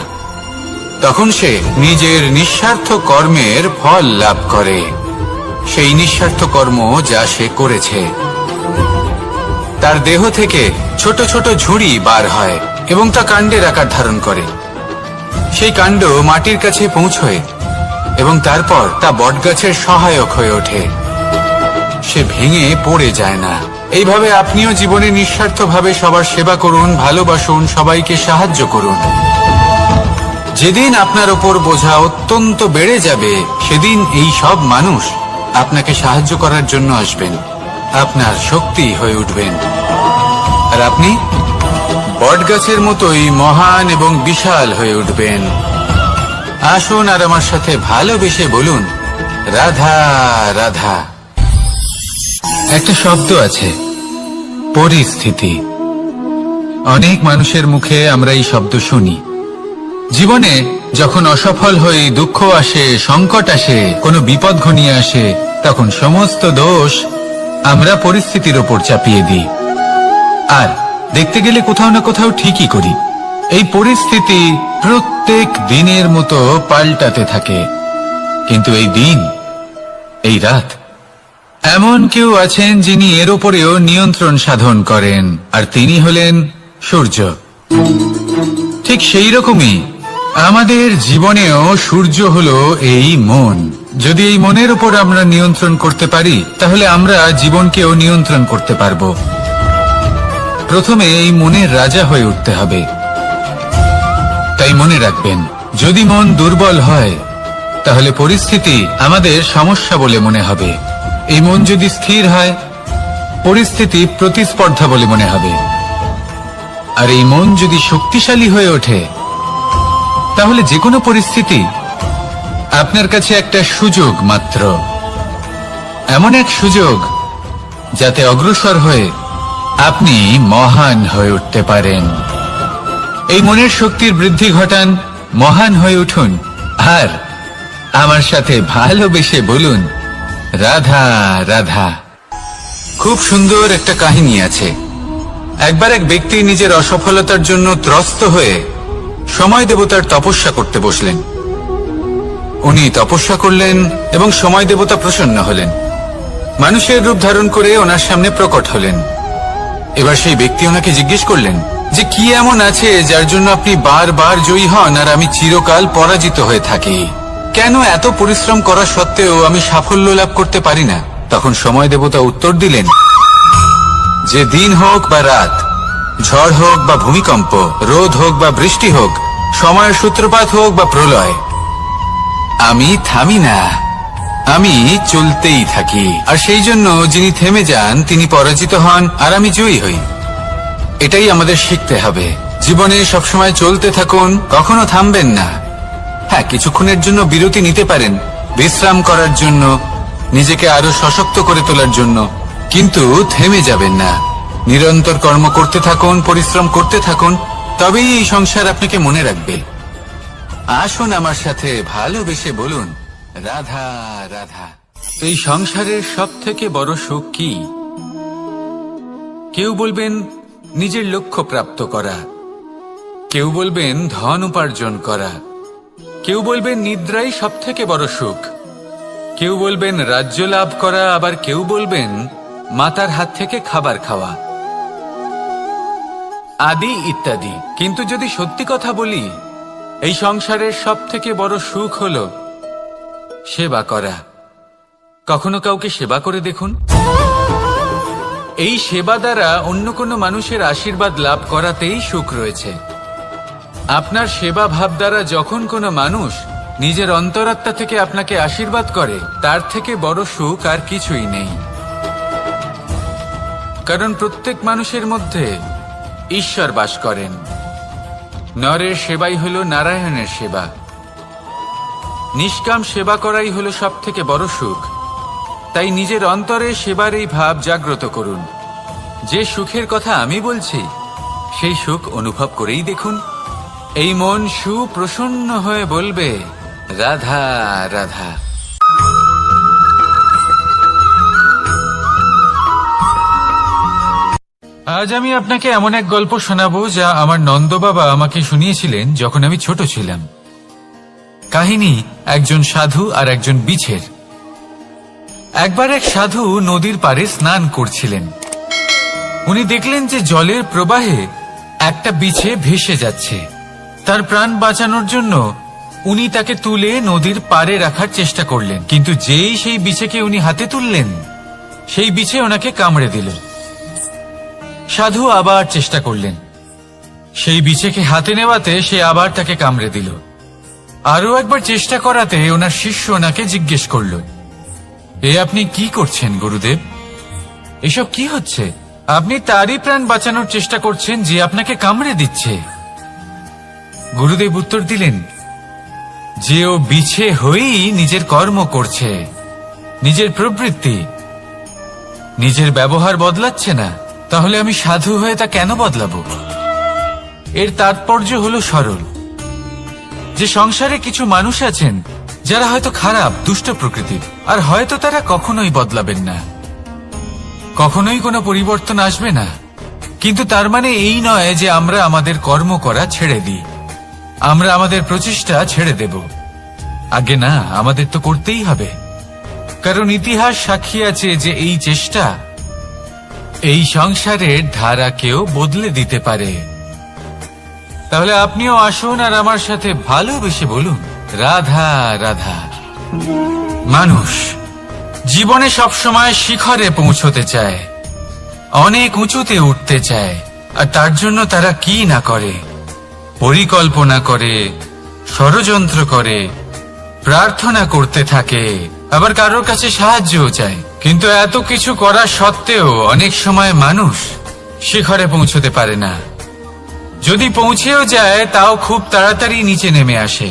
তখন সে নিজের নিঃস্বার্থ কর্মের ফল লাভ করে, সেই নিঃস্বার্থ কর্ম যা সে করেছে। তার দেহ থেকে ছোট ছোট ঝুড়ি বার হয় এবং তা কাণ্ডের আকার ধারণ করে। সেই কাণ্ড মাটির কাছে পৌঁছয় এবং তারপর তা বটগাছের সহায়ক হয়ে ওঠে। সে ভেঙে পড়ে যায় না। এইভাবে আপনিও জীবনে নিঃস্বার্থভাবে সবার সেবা করুন, ভালোবাসুন, সবাইকে সাহায্য করুন। যেদিন আপনার ওপর বোঝা অত্যন্ত বেড়ে যাবে, সেদিন এই সব মানুষ আপনাকে সাহায্য করার জন্য আসবেন, আপনার শক্তি হয়ে উঠবেন, আর আপনি বটগাছের মতোই মহান এবং বিশাল হয়ে উঠবেন। আসুন আর আমার সাথে ভালোবেসে বলুন, রাধা রাধা। একটা শব্দ আছে, পরিস্থিতি। অনেক মানুষের মুখে আমরা এই শব্দ শুনি। জীবনে যখন অসফল হই, দুঃখ আসে, সংকট আসে, কোনো বিপদ ঘনিয়ে আসে, তখন সমস্ত দোষ আমরা পরিস্থিতির ওপর চাপিয়ে দিই, আর দেখতে গেলে কোথাও না কোথাও ঠিকই করি। এই পরিস্থিতি প্রত্যেক দিনের মতো পাল্টাতে থাকে, কিন্তু এই দিন, এই রাত, এমন কেউ আছেন যিনি এর ওপরেও নিয়ন্ত্রণ সাধন করেন, আর তিনি হলেন সূর্য। ঠিক সেই রকমই আমাদের জীবনেও সূর্য হলো এই মন। যদি এই মনের উপর আমরা নিয়ন্ত্রণ করতে পারি, তাহলে আমরা জীবনকেও নিয়ন্ত্রণ করতে পারবো। প্রথমে এই মনের রাজা হয়ে উঠতে হবে। তাই মনে রাখবেন, যদি মন দুর্বল হয়, তাহলে পরিস্থিতি আমাদের সমস্যা বলে মনে হবে। এই মন যদি স্থির হয়, পরিস্থিতি প্রতিস্পর্ধা বলে মনে হবে। আর এই মন যদি শক্তিশালী হয়ে ওঠে, তাহলে যে কোনো পরিস্থিতি আপনার কাছে একটা সুযোগ মাত্র, এমন এক সুযোগ যাতে অগ্রসর হয়ে আপনি মহান হয়ে উঠতে পারেন। এই মনের শক্তির বৃদ্ধি ঘটান, মহান হয়ে উঠুন, আর আমার সাথে ভালোবেসে বলুন, রাধা রাধা। খুব সুন্দর একটা কাহিনী আছে। একবার এক ব্যক্তি নিজের অসফলতার জন্য ত্রস্ত হয়ে সময় দেবতার তপস্যা করতে বসলেন। উনি তপস্যা করলেন এবং সময় দেবতা প্রসন্ন হলেন, মানুষের রূপ ধারণ করে ওনার সামনে প্রকট হলেন। এবার সেই ব্যক্তি ওনাকে জিজ্ঞেস করলেন যে কি এমন আছে যার জন্য আপনি বারবার জয়ী হন আর আমি চিরকাল পরাজিত হয়ে থাকি? কেন এত পরিশ্রম করা সত্ত্বেও আমি সাফল্য লাভ করতে পারি না? তখন সময় দেবতা উত্তর দিলেন যে দিন হোক বা রাত, ঝড় হোক বা ভূমিকম্প, রোদ হোক বা বৃষ্টি হোক, সময়ের সূত্রপাত হোক বা প্রলয়, আমি থামি না, আমি চলতেই থাকি। আর সেই জন্য যিনি থেমে যান তিনি পরাজিত হন আর আমি জয়ী হই। এটাই আমাদের শিখতে হবে। জীবনে সবসময় চলতে থাকুন, কখনো থামবেন না। হ্যাঁ, কিছুক্ষণের জন্য বিরতি নিতে পারেন, বিশ্রাম করার জন্য, নিজেকে আরো সশক্ত করে তোলার জন্য, কিন্তু থেমে যাবেন না। নিরন্তর কর্ম করতে থাকুন, পরিশ্রম করতে থাকুন, তবেই এই সংসার আপনাকে মনে রাখবে। আসুন আমার সাথে ভালোবেসে বলুন, রাধা রাধা। এই সংসারের সব থেকে বড় সুখ কি? কেউ বলবেন নিজের লক্ষ্য প্রাপ্ত করা, কেউ বলবেন ধন উপার্জন করা, কেউ বলবেন নিদ্রাই সব থেকে বড় সুখ, কেউ বলবেন রাজ্য লাভ করা, আবার কেউ বলবেন মাতার হাত থেকে খাবার খাওয়া। আদি ইত্যাদি। কিন্তু যদি সত্যি কথা বলি, এই সংসারের সব থেকে বড় সুখ হলো সেবা করা। কখনো কাউকে সেবা করে দেখুন। এই সেবা দ্বারা অন্য কোনো মানুষের আশীর্বাদ লাভ করাতেই সুখ রয়েছে। আপনার সেবা ভাব দ্বারা যখন কোনো মানুষ নিজের অন্তরাত্মা থেকে আপনাকে আশীর্বাদ করে, তার থেকে বড় সুখ আর কিছুই নেই। কারণ প্রত্যেক মানুষের মধ্যে ঈশ্বর বাস করেন। নরের সেবাই হলো নারায়ণের সেবা। নিষ্কাম সেবা করাই হলো সব থেকে বড় সুখ। তাই নিজের অন্তরে সেবার এই ভাব জাগ্রত করুন। যে সুখের কথা আমি বলছি, সেই সুখ অনুভব করেই দেখুন। এই মন সুপ্রসন্ন হয়ে বলবে, রাধা রাধা। আজ আমি আপনাকে এমন এক গল্প শোনাবো যা আমার নন্দ বাবা আমাকে শুনিয়েছিলেন যখন আমি ছোট ছিলাম। কাহিনী একজন সাধু আর একজন বিছের। একবার এক সাধু নদীর পাড়ে স্নান করছিলেন। উনি দেখলেন যে জলের প্রবাহে একটা বিছে ভেসে যাচ্ছে। তার প্রাণ বাঁচানোর জন্য উনি তাকে তুলে নদীর পাড়ে রাখার চেষ্টা করলেন, কিন্তু যেই সেই বিছেকে উনি হাতে তুললেন, সেই বিছে ওনাকে কামড়ে দিল। সাধু আবার চেষ্টা করলেন। সেই বিছেকে হাতে নেওয়াতে সে আবার তাকে কামড়ে দিল। আরো একবার চেষ্টা করাতে ওনার শিষ্য ওনাকে জিজ্ঞেস করল, এ আপনি কি করছেন গুরুদেব? এসব কি হচ্ছে? আপনি তারই প্রাণ বাঁচানোর চেষ্টা করছেন যে আপনাকে কামড়ে দিচ্ছে। গুরুদেব উত্তর দিলেন যে ও বিছে হয়েই নিজের কর্ম করছে, নিজের প্রবৃত্তি, নিজের ব্যবহার বদলাচ্ছে না। তাহলে আমি সাধু হয়ে তা কেন বদলাবো? এর তাৎপর্য হলো সরল, যে সংসারে কিছু মানুষ আছেন যারা হয়তো খারাপ, দুষ্ট প্রকৃতির, আর হয়তো তারা কখনোই বদলাবেন না, কখনোই কোনো পরিবর্তন আসবে না। কিন্তু তার মানে এই নয় যে আমরা আমাদের কর্ম করা ছেড়ে দিই, আমরা আমাদের প্রচেষ্টা ছেড়ে দেব। আগে না, আমাদের তো করতেই হবে। কারণ ইতিহাস সাক্ষী আছে যে এই চেষ্টা এই সংসারের ধারাকেও বদলে দিতে পারে। তাহলে আপনিও আসুন আর আমার সাথে ভালোবেসে বলুন, রাধা রাধা। মানুষ জীবনে সবসময় শিখরে পৌঁছতে চায়, অনেক উঁচুতে উঠতে চায়, আর তার জন্য তারা কি না করে, পরিকল্পনা করে, ষড়যন্ত্র করে, প্রার্থনা করতে থাকে, আবার কারোর কাছে সাহায্যও চায়। কিন্তু এত কিছু করা সত্ত্বেও অনেক সময় মানুষ শিখরে পৌঁছতে পারে না। যদি পৌঁছেও যায় তাও খুব তাড়াতাড়ি নিচে নেমে আসে।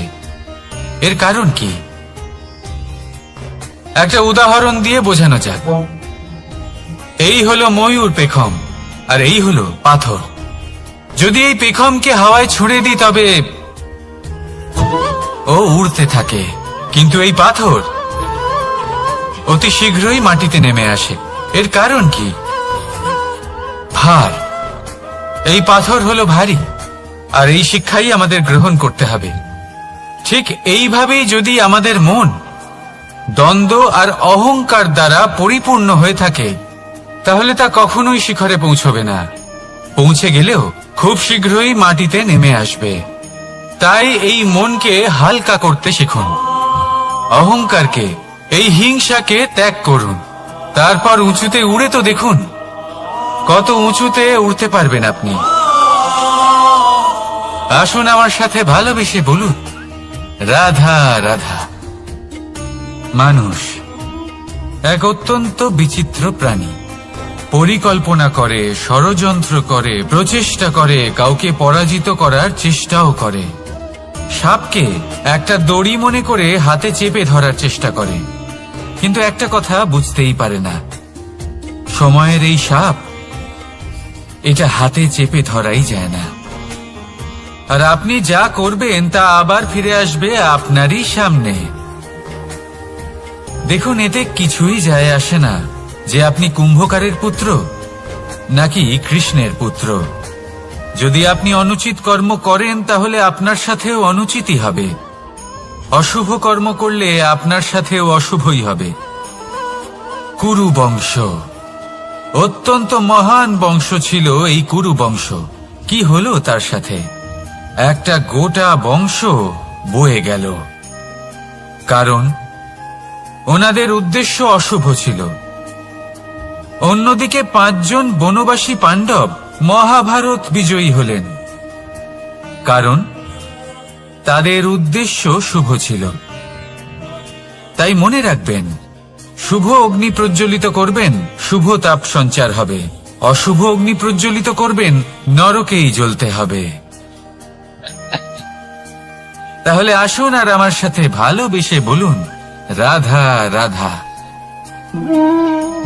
এর কারণ কি? একটা উদাহরণ দিয়ে বোঝানো যাক। এই হলো ময়ূর পেখম, আর এই হলো পাথর। যদি এই পেখমকে হাওয়ায় ছুঁড়ে দিই তবে ও উড়তে থাকে, কিন্তু এই পাথর অতি শীঘ্রই মাটিতে নেমে আসে। এর কারণ কি? ভার। এই পাথর হলো ভারী, আর এই শিক্ষাই আমাদের গ্রহণ করতে হবে। ঠিক এইভাবেই যদি আমাদের মন দ্বন্দ্ব আর অহংকার দ্বারা পরিপূর্ণ হয়ে থাকে, তাহলে তা কখনোই শিখরে পৌঁছবে না। পৌঁছে গেলেও খুব শীঘ্রই মাটিতে নেমে আসবে। তাই এই মনকে হালকা করতে শিখুন, অহংকারকে, এই হিংসাকে ত্যাগ করুন। তারপর উঁচুতে উড়ে তো দেখুন, কত উঁচুতে উড়তে পারবেন আপনি। আসুন আমার সাথে ভালোবেসে বলুন, রাধা রাধা। মানুষ এক অত্যন্ত বিচিত্র প্রাণী। পরিকল্পনা করে, ষড়যন্ত্র করে, প্রচেষ্টা করে, কাউকে পরাজিত করার চেষ্টাও করে। সাপকে একটা দড়ি মনে করে হাতে চেপে ধরার চেষ্টা করে, কিন্তু একটা কথা বুঝতেই পারে না, সময়ের এই সাপ, এটা হাতে চেপে ধরাই যায় না। আর আপনি যা করবেন তা আবার ফিরে আসবে আপনারই সামনে। দেখুন, এতে কিছুই যায় আসে না যে আপনি কুম্ভকারের পুত্র নাকি কৃষ্ণের পুত্র। যদি আপনি অনুচিত কর্ম করেন তাহলে আপনার সাথেও অনুচিতই হবে। অশুভ কর্ম করলে আপনার সাথেও অশুভই হবে। কুরু বংশ, অত্যন্ত মহান বংশ ছিল এই কুরু বংশ। কি হলো তার সাথে? একটা গোটা বংশ বয়ে গেল। কারণ ওনাদের উদ্দেশ্য অশুভ ছিল। অন্যদিকে 5 জন বনবাসী পাণ্ডব মহাভারত বিজয়ী হলেন, কারণ তাদের উদ্দেশ্য শুভ ছিল। তাই মনে রাখবেন, শুভ অগ্নি প্রজ্বলিত করবেন, শুভ তাপ সঞ্চার হবে। অশুভ অগ্নি প্রজ্বলিত করবেন, নরকেই জ্বলতে হবে। তাহলে আসুন আর আমার সাথে ভালোবেসে বলুন, রাধা রাধা।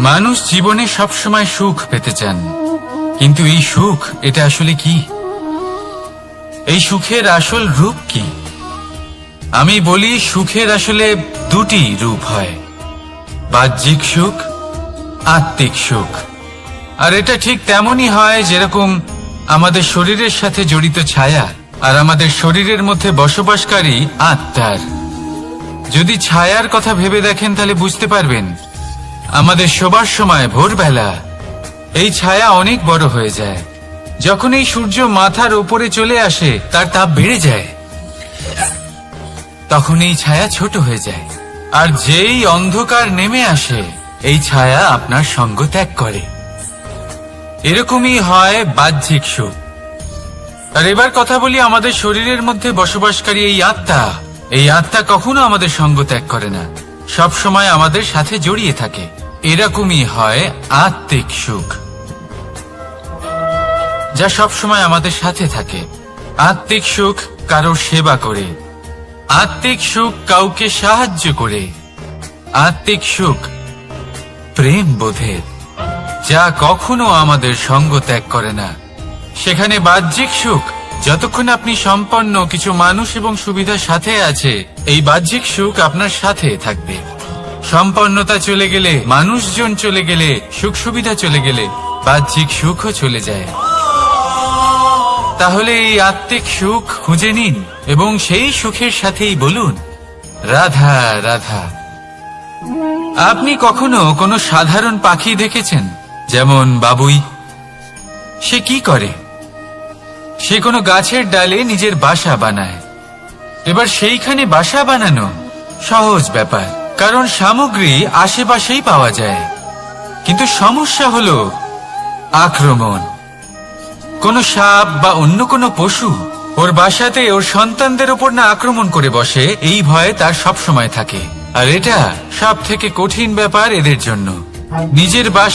মানুষ জীবনে সবসময় সুখ পেতে চান, কিন্তু এই সুখ, এটা আসলে কি? এই সুখের আসল রূপ কি? আমি বলি, সুখের আসলে 2টি রূপ হয়, বাহ্যিক সুখ, আত্মিক সুখ। আর এটা ঠিক তেমনই হয় যেরকম আমাদের শরীরের সাথে জড়িত ছায়া আর আমাদের শরীরের মধ্যে বসবাসকারী আত্মার। যদি ছায়ার কথা ভেবে দেখেন তাহলে বুঝতে পারবেন, আমাদের শোবার সময় ভোরবেলা এই ছায়া অনেক বড় হয়ে যায়। যখন এই সূর্য মাথার উপরে চলে আসে, তার তাপ বেড়ে যায়, তখন এই ছায়া ছোট হয়ে যায়। আর যেই অন্ধকার নেমে আসে, এই ছায়া আপনার সঙ্গ ত্যাগ করে। এরকমই হয় বাহ্যিক সুখ। আর এবার কথা বলি আমাদের শরীরের মধ্যে বসবাসকারী এই আত্মা। এই আত্মা কখনো আমাদের সঙ্গ ত্যাগ করে না, সব সময় আমাদের সাথে জড়িয়ে থাকে। এরকমই হয় আত্মিক সুখ, যা সব সময় আমাদের সাথে থাকে। আত্মিক সুখ কারোর সেবা করে, আত্মিক সুখ কাউকে সাহায্য করে, আত্মিক সুখ প্রেম বোধের, যা কখনো আমাদের সঙ্গ ত্যাগ করে না। সেখানে বাহ্যিক সুখ, যতক্ষণ আপনি সম্পন্ন কিছু মানুষ এবং সুবিধার সাথে আছে, এই বাহ্যিক সুখ আপনার সাথে থাকবে। সম্পন্নতা চলে গেলে, মানুষজন চলে গেলে, সুখ সুবিধা চলে গেলে, বাহ্যিক সুখও চলে যায়। তাহলে এই আত্মিক সুখ খুঁজে নিন এবং সেই সুখের সাথেই বলুন, রাধা রাধা। আপনি কখনো কোনো সাধারণ পাখি দেখেছেন? যেমন বাবুই। সে কি করে? সে কোনো গাছের ডালে নিজের বাসা বানায়। এবার সেইখানে বাসা বানানো সহজ ব্যাপার, কারণ সামগ্রী আশেপাশেই পাওয়া যায়। কিন্তু সমস্যা হলো আক্রমণ। কোনো সাপ বা অন্য কোনো পশু ওর বাসাতে ওর সন্তানদের উপর না আক্রমণ করে বসে, এই ভয়ে তার সব সময় থাকে। আর এটা সব থেকে কঠিন ব্যাপার এদের জন্য। নিজের বাসা